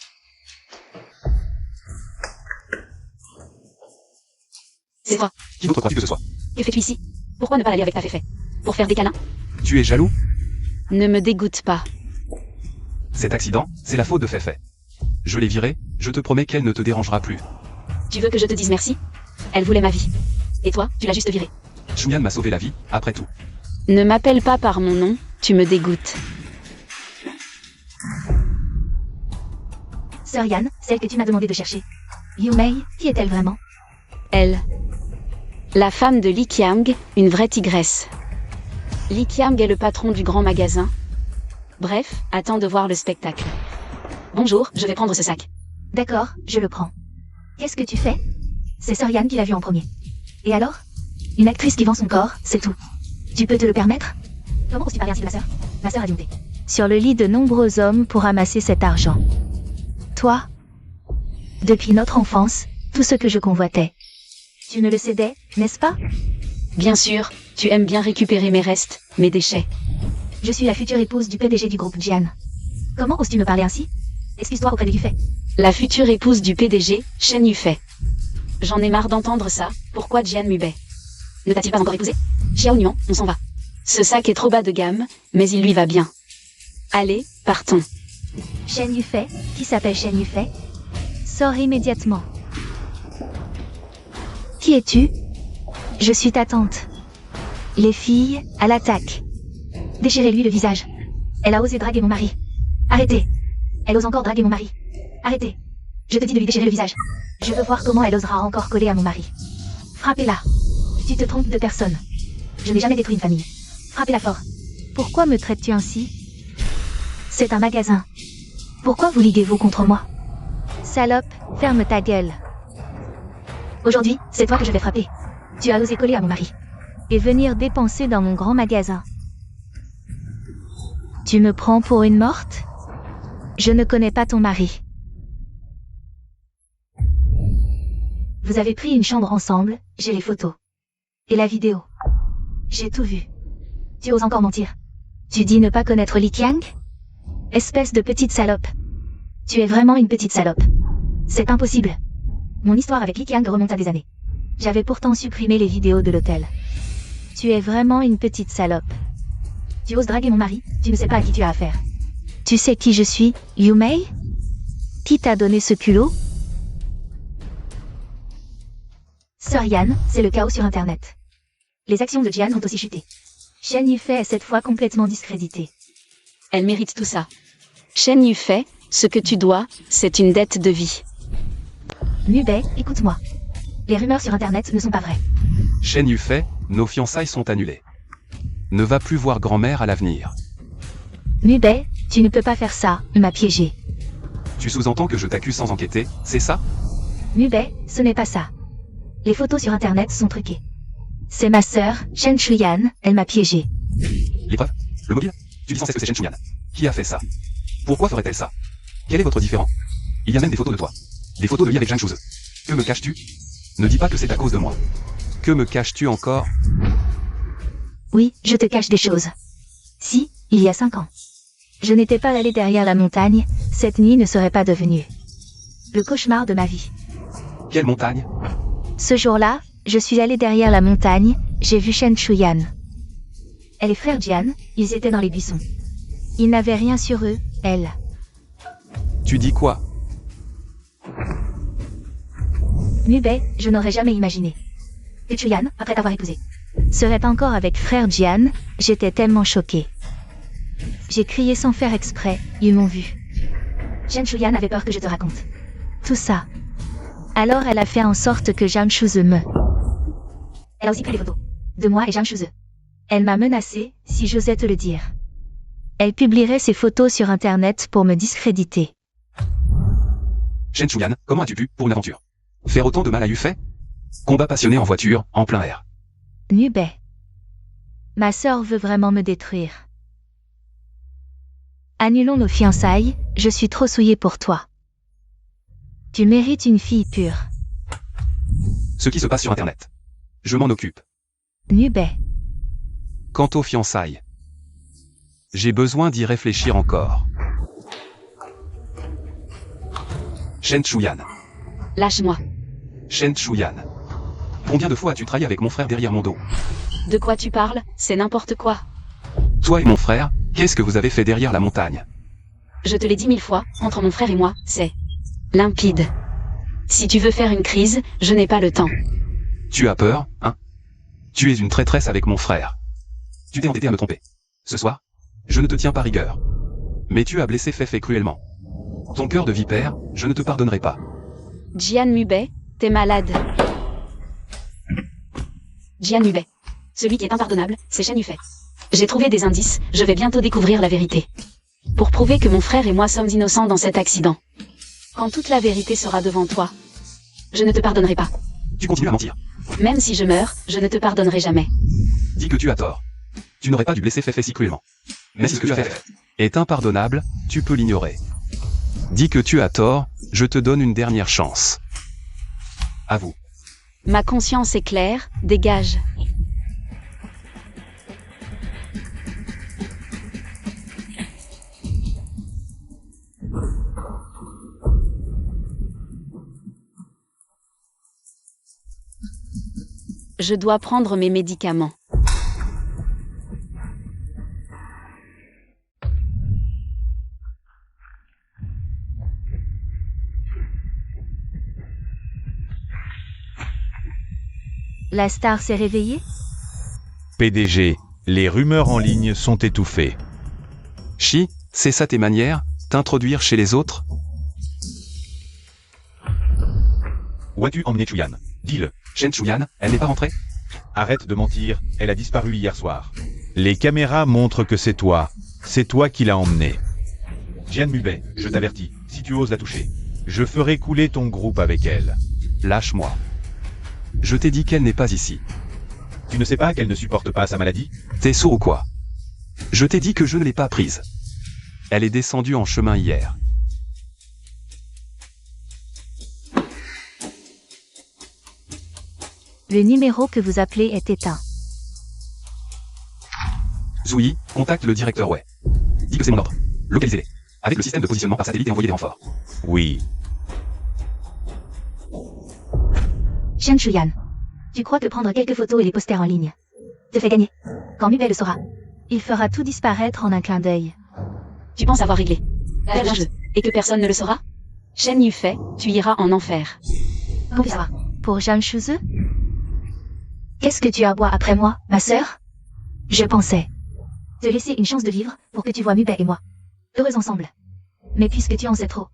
C'est toi. Qui d'autre crois-tu que ce soit? Que fais-tu ici? Pourquoi ne pas aller avec ta Feifei? Pour faire des câlins? Tu es jaloux? Ne me dégoûte pas. Cet accident, c'est la faute de Feifei. Je l'ai virée, je te promets qu'elle ne te dérangera plus. Tu veux que je te dise merci? Elle voulait ma vie. Et toi, tu l'as juste virée. Chuyan m'a sauvé la vie, après tout. Ne m'appelle pas par mon nom, tu me dégoûtes. Sœur Yan, celle que tu m'as demandé de chercher. Yumei, qui est-elle vraiment? Elle. La femme de Li Qiang, une vraie tigresse. Li Qiang est le patron du grand magasin. Bref, attends de voir le spectacle. Bonjour, je vais prendre ce sac. D'accord, je le prends. Qu'est-ce que tu fais? C'est Sœur Yan qui l'a vu en premier. Et alors? Une actrice qui vend son corps, c'est tout. Tu peux te le permettre? Comment oses-tu parler ainsi de ma sœur? Ma sœur a dit sur le lit de nombreux hommes pour amasser cet argent. Toi? Depuis notre enfance, tout ce que je convoitais. Tu ne le cédais, n'est-ce pas? Bien sûr, tu aimes bien récupérer mes restes, mes déchets. Je suis la future épouse du PDG du groupe Jian. Comment oses-tu me parler ainsi? Excuse-toi auprès de Yufei. La future épouse du PDG, Shen Yufei. J'en ai marre d'entendre ça, pourquoi Jian Mubei ne t'a-t-il pas encore épousé? Xiao Nuan, on s'en va. Ce sac est trop bas de gamme, mais il lui va bien. Allez, partons. Shen Yufei, qui s'appelle Shen Yufei, sors immédiatement. Qui es-tu? Je suis ta tante. Les filles, à l'attaque. Déchirez-lui le visage. Elle a osé draguer mon mari. Arrêtez. Elle ose encore draguer mon mari. Arrêtez. Je te dis de lui déchirer le visage. Je veux voir comment elle osera encore coller à mon mari. Frappez-la. Tu te trompes de personne. Je n'ai jamais détruit une famille. Frappez-la fort. Pourquoi me traites-tu ainsi? C'est un magasin. Pourquoi vous liguez-vous contre moi? Salope, ferme ta gueule. Aujourd'hui, c'est toi que je vais frapper. Tu as osé coller à mon mari. Et venir dépenser dans mon grand magasin. Tu me prends pour une morte? Je ne connais pas ton mari. Vous avez pris une chambre ensemble, j'ai les photos. Et la vidéo. J'ai tout vu. Tu oses encore mentir. Tu dis ne pas connaître Li Qiang? Espèce de petite salope. Tu es vraiment une petite salope. C'est impossible. Mon histoire avec Li Qiang remonte à des années. J'avais pourtant supprimé les vidéos de l'hôtel. Tu es vraiment une petite salope. Tu oses draguer mon mari, tu ne sais pas à qui tu as affaire. Tu sais qui je suis, Yu Mei? Qui t'a donné ce culot? Sœur Yan, c'est le chaos sur Internet. Les actions de Jian ont aussi chuté. Shen Yufei est cette fois complètement discréditée. Elle mérite tout ça. Shen Yufei, ce que tu dois, c'est une dette de vie. Nubei, écoute-moi. Les rumeurs sur Internet ne sont pas vraies. Shen Yufei, nos fiançailles sont annulées. Ne va plus voir grand-mère à l'avenir. Nubei, tu ne peux pas faire ça, il m'a piégé. Tu sous-entends que je t'accuse sans enquêter, c'est ça? Nubei, ce n'est pas ça. Les photos sur Internet sont truquées. C'est ma sœur, Shen Chuyan, elle m'a piégé. Les preuves? Le mobile? Tu dis sans cesse que c'est Shen Chuyan. Qui a fait ça? Pourquoi ferait-elle ça? Quel est votre différend? Il y a même des photos de toi. Des photos de Li avec Zhang Shuze. Que me caches-tu? Ne dis pas que c'est à cause de moi. Que me caches-tu encore? Oui, je te cache des choses. Si, il y a 5 ans. Je n'étais pas allé derrière la montagne, cette nuit ne serait pas devenue le cauchemar de ma vie. Quelle montagne? Ce jour-là, je suis allé derrière la montagne, j'ai vu Shen Chuyan. Elle et frère Jian, ils étaient dans les buissons. Ils n'avaient rien sur eux, elle. Tu dis quoi? Nubei, je n'aurais jamais imaginé que Chuyan, après t'avoir épousé, serait encore avec frère Jian, j'étais tellement choquée. J'ai crié sans faire exprès, ils m'ont vu. Shen Chuyan avait peur que je te raconte tout ça. Alors elle a fait en sorte que Zhang Shuze me... Elle a aussi pris les photos de moi et Zhang Shuze. Elle m'a menacée, si j'osais te le dire. Elle publierait ces photos sur Internet pour me discréditer. Shen Chuyan, comment as-tu pu, pour une aventure, faire autant de mal à Yufei? Combat passionné en voiture, en plein air. Nubei. Ma sœur veut vraiment me détruire. Annulons nos fiançailles, je suis trop souillée pour toi. Tu mérites une fille pure. Ce qui se passe sur Internet. Je m'en occupe. Nubei. Quant aux fiançailles, j'ai besoin d'y réfléchir encore. Shen Chuyan. Lâche-moi. Shen Chuyan. Combien de fois as-tu trahi avec mon frère derrière mon dos? De quoi tu parles? C'est n'importe quoi. Toi et mon frère, qu'est-ce que vous avez fait derrière la montagne? Je te l'ai dit 1000 fois, entre mon frère et moi, c'est limpide. Si tu veux faire une crise, je n'ai pas le temps. Tu as peur, hein? Tu es une traîtresse avec mon frère. Tu t'es entêté à me tromper. Ce soir, je ne te tiens pas rigueur. Mais tu as blessé Feifei cruellement. Ton cœur de vipère, je ne te pardonnerai pas. Jian Nubei, t'es malade. Jian Nubei. Celui qui est impardonnable, c'est Shen Yufei. J'ai trouvé des indices, je vais bientôt découvrir la vérité. Pour prouver que mon frère et moi sommes innocents dans cet accident. Quand toute la vérité sera devant toi, je ne te pardonnerai pas. Tu continues à mentir. Même si je meurs, je ne te pardonnerai jamais. Dis que tu as tort. Tu n'aurais pas dû blesser Feifei si cruellement. Mais si ce que tu as fait est impardonnable, tu peux l'ignorer. Dis que tu as tort, je te donne une dernière chance. Avoue. Ma conscience est claire, dégage. Je dois prendre mes médicaments. La star s'est réveillée? PDG, les rumeurs en ligne sont étouffées. Chi, c'est ça tes manières, T'introduire chez les autres? Où as-tu emmené Chuyan? Dis-le. Shen Chuyan, elle n'est pas rentrée? Arrête de mentir, elle a disparu hier soir. Les caméras montrent que c'est toi. C'est toi qui l'as emmenée. Jian Mubei, je t'avertis, si tu oses la toucher, je ferai couler ton groupe avec elle. Lâche-moi. Je t'ai dit qu'elle n'est pas ici. Tu ne sais pas qu'elle ne supporte pas sa maladie? T'es sourd ou quoi? Je t'ai dit que je ne l'ai pas prise. Elle est descendue en chemin hier. Le numéro que vous appelez est éteint. Zoui, contacte le directeur Wei. Dis que c'est mon ordre. Localisez-les. Avec le système de positionnement par satellite et envoyez des renforts. Oui. Shen Chuyan, tu crois que prendre quelques photos et les poster en ligne te fait gagner? Quand Mubei le saura, il fera tout disparaître en un clin d'œil. Tu penses avoir réglé le jeu, et que personne ne le saura? Shen Yufei, tu iras en enfer. Comment ça va? Pour Zhang Shuzi? Qu'est-ce que tu aboies après moi, ma sœur? Je pensais te laisser une chance de vivre pour que tu vois Mubei et moi heureux ensemble. Mais puisque tu en sais trop,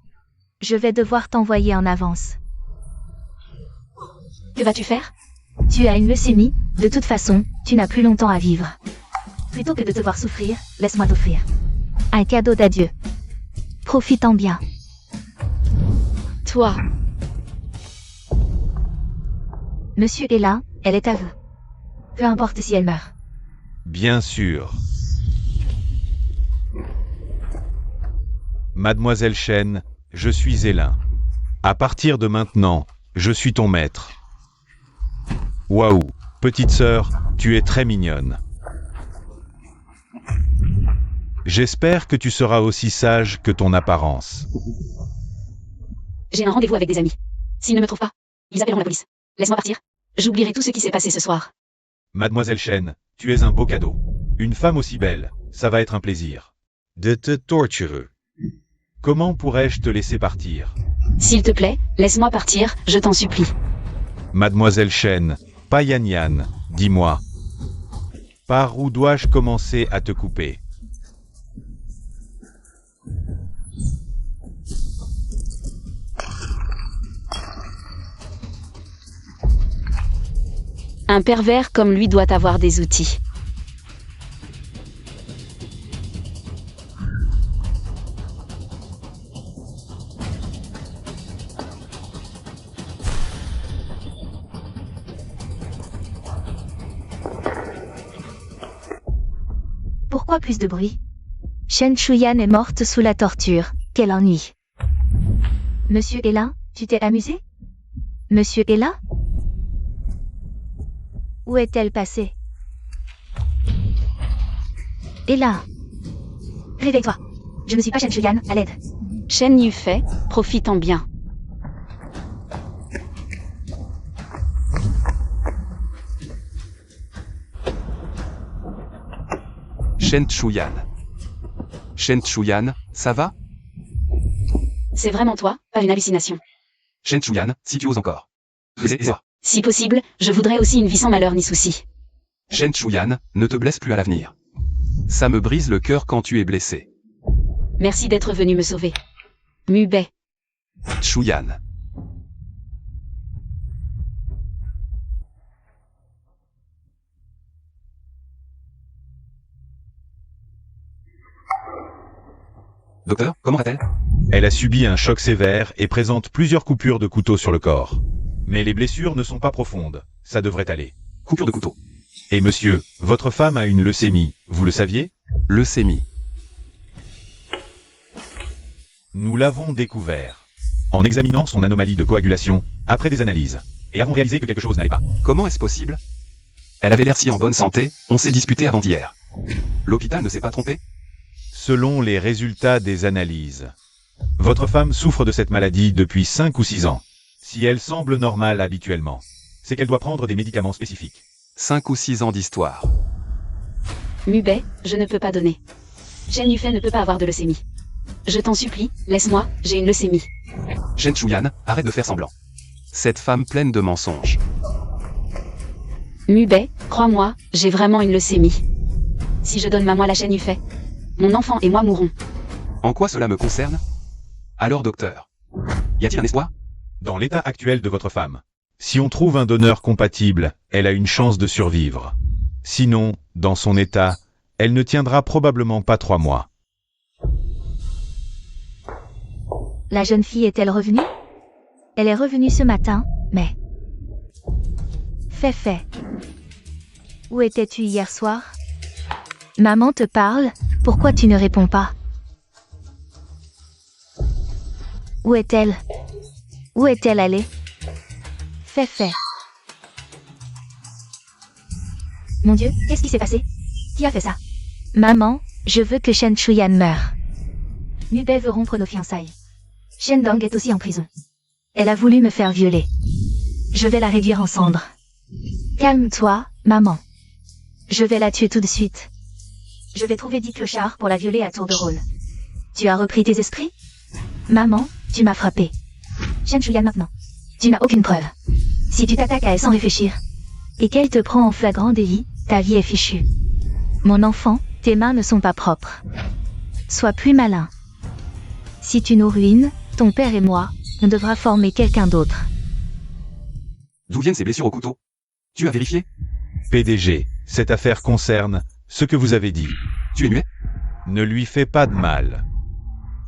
je vais devoir t'envoyer en avance. Que vas-tu faire? Tu as une leucémie, de toute façon, tu n'as plus longtemps à vivre. Plutôt que de te voir souffrir, laisse-moi t'offrir un cadeau d'adieu. Profite-en bien. Toi, Monsieur est là, elle est à vous. Peu importe si elle meurt. Bien sûr. Mademoiselle Shen, je suis Zélin. À partir de maintenant, je suis ton maître. Waouh, petite sœur, tu es très mignonne. J'espère que tu seras aussi sage que ton apparence. j'ai un rendez-vous avec des amis. S'ils ne me trouvent pas, ils appelleront la police. Laisse-moi partir. J'oublierai tout ce qui s'est passé ce soir. Mademoiselle Shen, tu es un beau cadeau. Une femme aussi belle, ça va être un plaisir. De te torturer. Comment pourrais-je te laisser partir? S'il te plaît, laisse-moi partir, je t'en supplie. Mademoiselle Shen, pas Yan Yan, dis-moi. Par où dois-je commencer à te couper? Un pervers comme lui doit avoir des outils. Pourquoi plus de bruit? Shen Chuyan est morte sous la torture. Quel ennui. Monsieur est là? Tu t'es amusé? Monsieur est là? Où est-elle passée? Ella! Réveille-toi. Je ne suis pas Shen Chuyan, à l'aide. Shen Yufei, profitant bien. Shen Chuyan. Shen Chuyan, ça va? C'est vraiment toi, pas une hallucination. Shen Chuyan, si tu oses encore. Laissez-moi. Si possible, je voudrais aussi une vie sans malheur ni souci. Shen Chuyan, ne te blesse plus à l'avenir. Ça me brise le cœur quand tu es blessé. Merci d'être venu me sauver. Mubei. Chuyan. Docteur, comment va-t-elle? Elle a subi un choc sévère et présente plusieurs coupures de couteau sur le corps. Mais les blessures ne sont pas profondes, ça devrait aller. Coupure de couteau. Et monsieur, votre femme a une leucémie, vous le saviez? Leucémie. Nous l'avons découvert. En examinant son anomalie de coagulation, après des analyses, et avons réalisé que quelque chose n'allait pas. Comment est-ce possible? Elle avait l'air si en bonne santé, on s'est disputé avant-hier. L'hôpital ne s'est pas trompé? Selon les résultats des analyses, votre femme souffre de cette maladie depuis 5 ou 6 ans. Si elle semble normale habituellement, c'est qu'elle doit prendre des médicaments spécifiques. 5 ou 6 ans d'histoire. Mubei, je ne peux pas donner. Shen Yufei ne peut pas avoir de leucémie. Je t'en supplie, laisse-moi, j'ai une leucémie. Shen Chuyan, arrête de faire semblant. Cette femme pleine de mensonges. Mubei, crois-moi, j'ai vraiment une leucémie. Si je donne ma moelle à Shen Yufei, mon enfant et moi mourrons. En quoi cela me concerne? Alors docteur, y a-t-il un espoir? Dans l'état actuel de votre femme, si on trouve un donneur compatible, elle a une chance de survivre. Sinon, dans son état, elle ne tiendra probablement pas 3 mois. La jeune fille est-elle revenue? Elle est revenue ce matin, mais... Fait. Où étais-tu hier soir? Maman te parle, pourquoi tu ne réponds pas? Où est-elle? Où est-elle allée? Fait. Mon Dieu, qu'est-ce qui s'est passé? Qui a fait ça? Maman, je veux que Shen Chuyan meure. Nubei veut rompre nos fiançailles. Shen Dong est aussi en prison. Elle a voulu me faire violer. Je vais la réduire en cendres. Calme-toi, maman. Je vais la tuer tout de suite. Je vais trouver 10 clochards pour la violer à tour de rôle. Tu as repris tes esprits? Maman, tu m'as frappé. Shen Chuyan maintenant. Tu n'as aucune preuve. Si tu t'attaques à elle sans réfléchir, et qu'elle te prend en flagrant délit, ta vie est fichue. Mon enfant, tes mains ne sont pas propres. Sois plus malin. Si tu nous ruines, ton père et moi, on devra former quelqu'un d'autre. D'où viennent ces blessures au couteau? Tu as vérifié? PDG, cette affaire concerne ce que vous avez dit. Tu es muet? Ne lui fais pas de mal.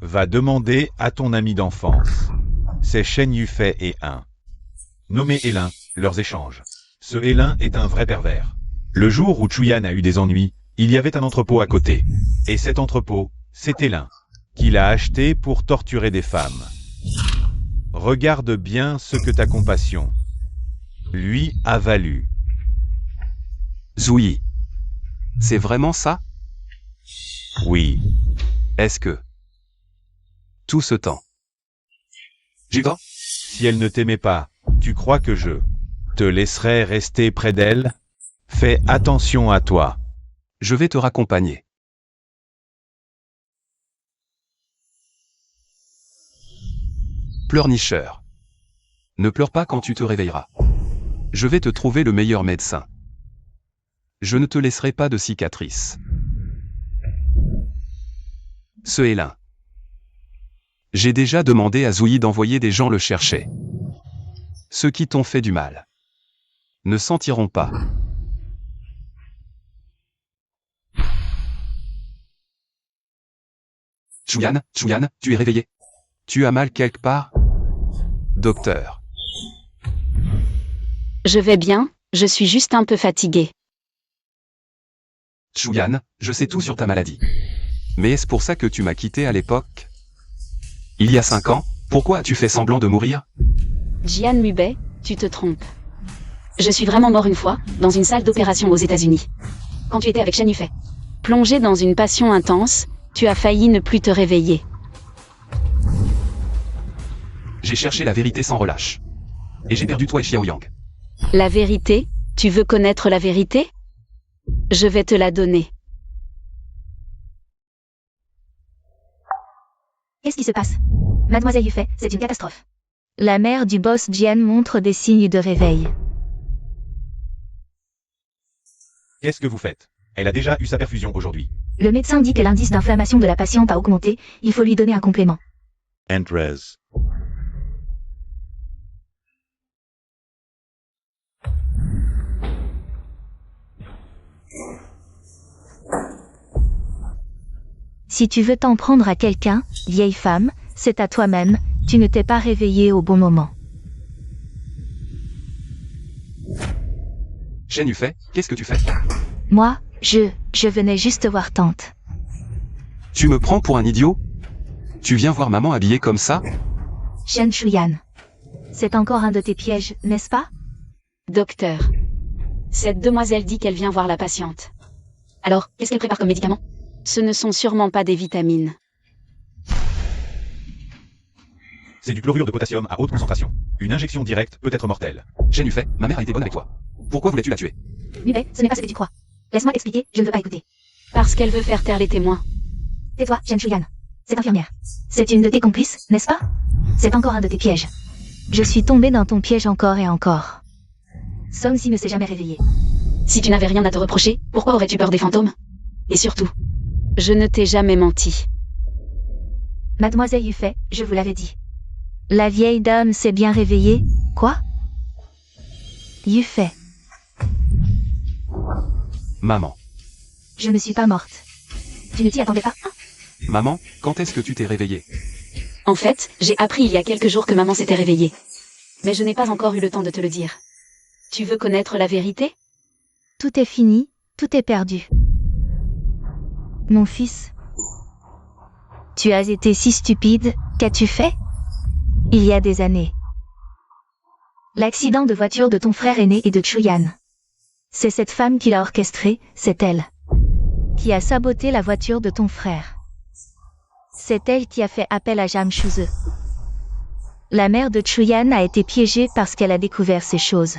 Va demander à ton ami d'enfance. C'est Shen Yufei et un nommé Hélin, leurs échanges. Ce Hélin est un vrai pervers. Le jour où Chuyan a eu des ennuis, il y avait un entrepôt à côté. Et cet entrepôt, c'est Hélin, qu'il a acheté pour torturer des femmes. Regarde bien ce que ta compassion lui a valu. Zouyi. C'est vraiment ça? Oui. Est-ce que... Tout ce temps... J'y vais? Si elle ne t'aimait pas, tu crois que je te laisserais rester près d'elle? Fais attention à toi. Je vais te raccompagner. Pleurnicheur. Ne pleure pas quand tu te réveilleras. Je vais te trouver le meilleur médecin. Je ne te laisserai pas de cicatrices. Ce Hélin. J'ai déjà demandé à Zouyi d'envoyer des gens le chercher. Ceux qui t'ont fait du mal ne sentiront pas. Chuyan, tu es réveillé. Tu as mal quelque part? Docteur. Je vais bien, je suis juste un peu fatiguée. Chuyan, je sais tout sur ta maladie. Mais est-ce pour ça que tu m'as quitté à l'époque? Il y a 5 ans, pourquoi as-tu fait semblant de mourir? Jian Mubei, tu te trompes. Je suis vraiment mort une fois, dans une salle d'opération aux États-Unis. Quand tu étais avec Shen Yufei. Plongé dans une passion intense, tu as failli ne plus te réveiller. J'ai cherché la vérité sans relâche. Et j'ai perdu toi et Xiaoyang. La vérité? Tu veux connaître la vérité? Je vais te la donner. Qu'est-ce qui se passe? Mademoiselle Yufei, c'est une catastrophe. La mère du boss Jian montre des signes de réveil. Qu'est-ce que vous faites? Elle a déjà eu sa perfusion aujourd'hui. Le médecin dit que l'indice d'inflammation de la patiente a augmenté, il faut lui donner un complément. Entrez. Si tu veux t'en prendre à quelqu'un, vieille femme, c'est à toi-même, tu ne t'es pas réveillée au bon moment. Shen Yufei, qu'est-ce que tu fais? Moi, je venais juste voir tante. Tu me prends pour un idiot? Tu viens voir maman habillée comme ça? Shen Chuyan. C'est encore un de tes pièges, n'est-ce pas? Docteur. Cette demoiselle dit qu'elle vient voir la patiente. Alors, qu'est-ce qu'elle prépare comme médicament? Ce ne sont sûrement pas des vitamines. C'est du chlorure de potassium à haute concentration. Une injection directe peut être mortelle. Shen Yufei, ma mère a été bonne avec toi. Pourquoi voulais-tu la tuer? Mubei, ce n'est pas ce que tu crois. Laisse-moi t'expliquer, je ne veux pas écouter. Parce qu'elle veut faire taire les témoins. Tais-toi, Shen Chuyan. Cette infirmière. C'est une de tes complices, n'est-ce pas? C'est encore un de tes pièges. Je suis tombée dans ton piège encore et encore. Song-si ne s'est jamais réveillé. Si tu n'avais rien à te reprocher, pourquoi aurais-tu peur des fantômes? Et surtout, je ne t'ai jamais menti. Mademoiselle Yufei, je vous l'avais dit. La vieille dame s'est bien réveillée, quoi? Yufei, Maman. je ne suis pas morte. Tu ne t'y attendais pas? Maman, quand est-ce que tu t'es réveillée? En fait, j'ai appris il y a quelques jours que maman s'était réveillée. Mais je n'ai pas encore eu le temps de te le dire. Tu veux connaître la vérité? Tout est fini, tout est perdu. Mon fils. Tu as été si stupide, qu'as-tu fait? Il y a des années. L'accident de voiture de ton frère aîné et de Chuyan. C'est cette femme qui l'a orchestré, c'est elle. Qui a saboté la voiture de ton frère. C'est elle qui a fait appel à Jam Shuze. La mère de Chuyan a été piégée parce qu'elle a découvert ces choses.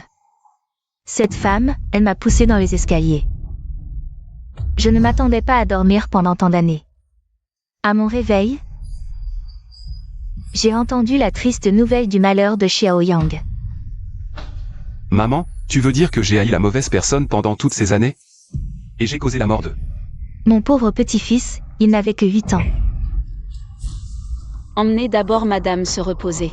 Cette femme, elle m'a poussé dans les escaliers. Je ne m'attendais pas à dormir pendant tant d'années. À mon réveil, j'ai entendu la triste nouvelle du malheur de Xiaoyang. Maman, tu veux dire que j'ai haï la mauvaise personne pendant toutes ces années? Et j'ai causé la mort de... Mon pauvre petit-fils, il n'avait que 8 ans. Emmenez d'abord madame se reposer.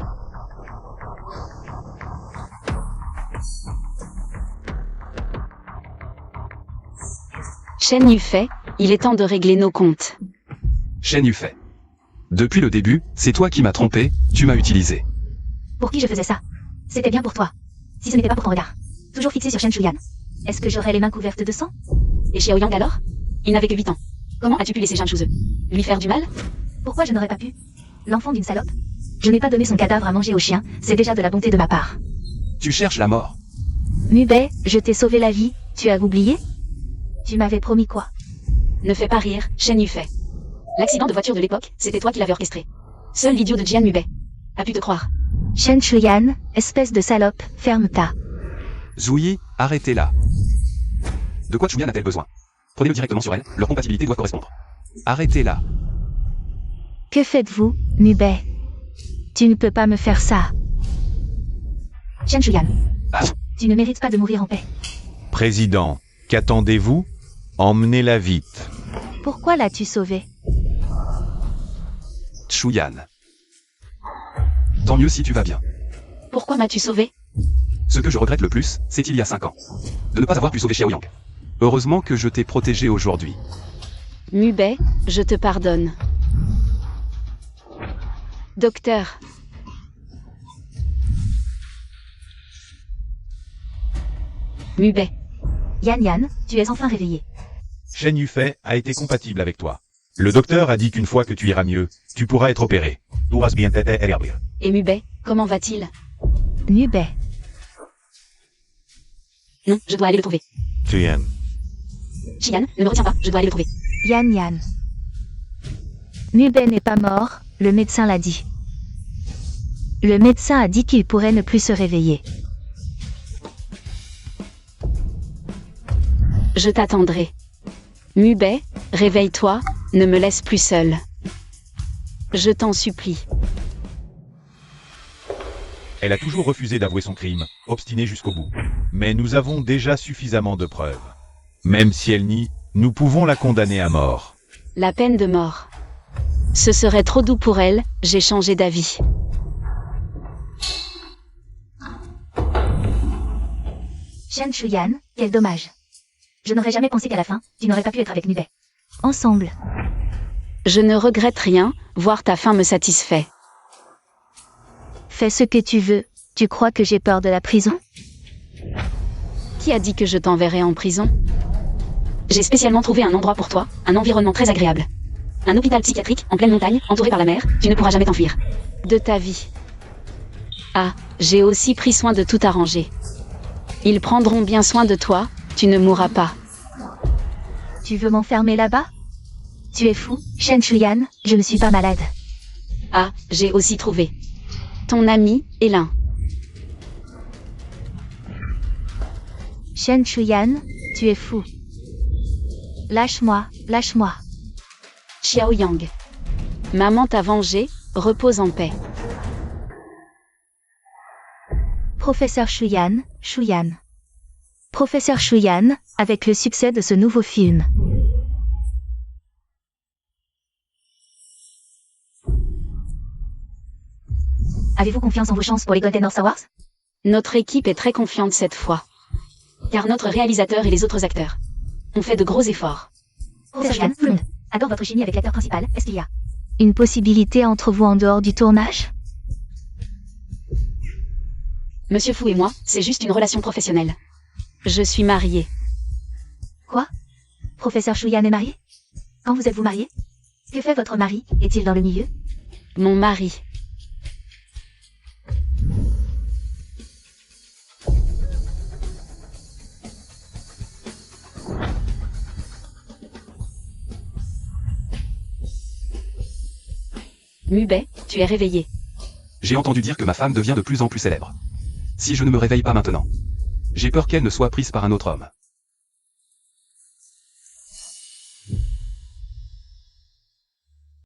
Shen Yufei, il est temps de régler nos comptes. Shen Yufei. Depuis le début, c'est toi qui m'as trompé, tu m'as utilisé. Pour qui je faisais ça? C'était bien pour toi. Si ce n'était pas pour ton regard. Toujours fixé sur Shen Chuyan. Est-ce que j'aurais les mains couvertes de sang? Et Xiaoyang alors? Il n'avait que 8 ans. Comment as-tu pu laisser Jam Shuze lui faire du mal? Pourquoi je n'aurais pas pu? L'enfant d'une salope? Je n'ai pas donné son cadavre à manger au chien, c'est déjà de la bonté de ma part. Tu cherches la mort. Mubei, je t'ai sauvé la vie, tu as oublié? Tu m'avais promis quoi? Ne fais pas rire, Shen Yufei. L'accident de voiture de l'époque, c'était toi qui l'avais orchestré. Seul l'idiot de Jian Mubei a pu te croire. Shen Chuyan, espèce de salope, ferme ta. Zouyi, arrêtez-la. De quoi Chuyan a-t-elle besoin? Prenez-le directement sur elle, leur compatibilité doit correspondre. Arrêtez-la. Que faites-vous, Mubei? Tu ne peux pas me faire ça. Shen Chuyan, Ah, tu ne mérites pas de mourir en paix. Président, qu'attendez-vous? Emmenez-la vite. Pourquoi l'as-tu sauvée? Chuyan. Tant mieux si tu vas bien. Pourquoi m'as-tu sauvé? Ce que je regrette le plus, c'est il y a 5 ans. De ne pas avoir pu sauver Xiaoyang. Heureusement que je t'ai protégé aujourd'hui. Mubei, je te pardonne. Docteur. Mubei. Yan Yan, tu es enfin réveillé. Shen Yufei a été compatible avec toi. Le docteur a dit qu'une fois que tu iras mieux, tu pourras être opéré. Tout va bien t'aider et abrir. Et Mubei, comment va-t-il? Mubei. Non, je dois aller le trouver. Chuyan. Xian, ne me retiens pas, je dois aller le trouver. Yan Yan. Mubei n'est pas mort, le médecin l'a dit. Le médecin a dit qu'il pourrait ne plus se réveiller. Je t'attendrai. Mubei, réveille-toi, ne me laisse plus seule. Je t'en supplie. Elle a toujours refusé d'avouer son crime, obstinée jusqu'au bout. Mais nous avons déjà suffisamment de preuves. Même si elle nie, nous pouvons la condamner à mort. La peine de mort. Ce serait trop doux pour elle, j'ai changé d'avis. Shen Chuyan, quel dommage. Je n'aurais jamais pensé qu'à la fin, tu n'aurais pas pu être avec Mubei. Ensemble. Je ne regrette rien, voir ta fin me satisfait. Fais ce que tu veux, tu crois que j'ai peur de la prison? Qui a dit que je t'enverrais en prison? J'ai spécialement trouvé un endroit pour toi, un environnement très agréable. Un hôpital psychiatrique, en pleine montagne, entouré par la mer, tu ne pourras jamais t'enfuir. De ta vie. Ah, j'ai aussi pris soin de tout arranger. Ils prendront bien soin de toi, tu ne mourras pas. Tu veux m'enfermer là-bas? Tu es fou, Shen Chuyan, je ne suis pas malade. Ah, j'ai aussi trouvé. Ton ami, Elin. Shen Chuyan, tu es fou. Lâche-moi, lâche-moi. Xiaoyang. Maman t'a vengé, repose en paix. Professeur Chuyan, Chuyan. Professeur Chuyan, avec le succès de ce nouveau film. Avez-vous confiance en vos chances pour les Golden Horse Awards? Notre équipe est très confiante cette fois. Car notre réalisateur et les autres acteurs ont fait de gros efforts. Professeur Flund, adore votre chimie avec l'acteur principal. Est-ce qu'il y a une possibilité entre vous en dehors du tournage? Monsieur Fu et moi, c'est juste une relation professionnelle. Je suis mariée. Quoi? Professeur Shuyan est marié? Quand vous êtes-vous marié? Que fait votre mari? Est-il dans le milieu? Mon mari. Mubei, tu es réveillé. J'ai entendu dire que ma femme devient de plus en plus célèbre. Si je ne me réveille pas maintenant, j'ai peur qu'elle ne soit prise par un autre homme.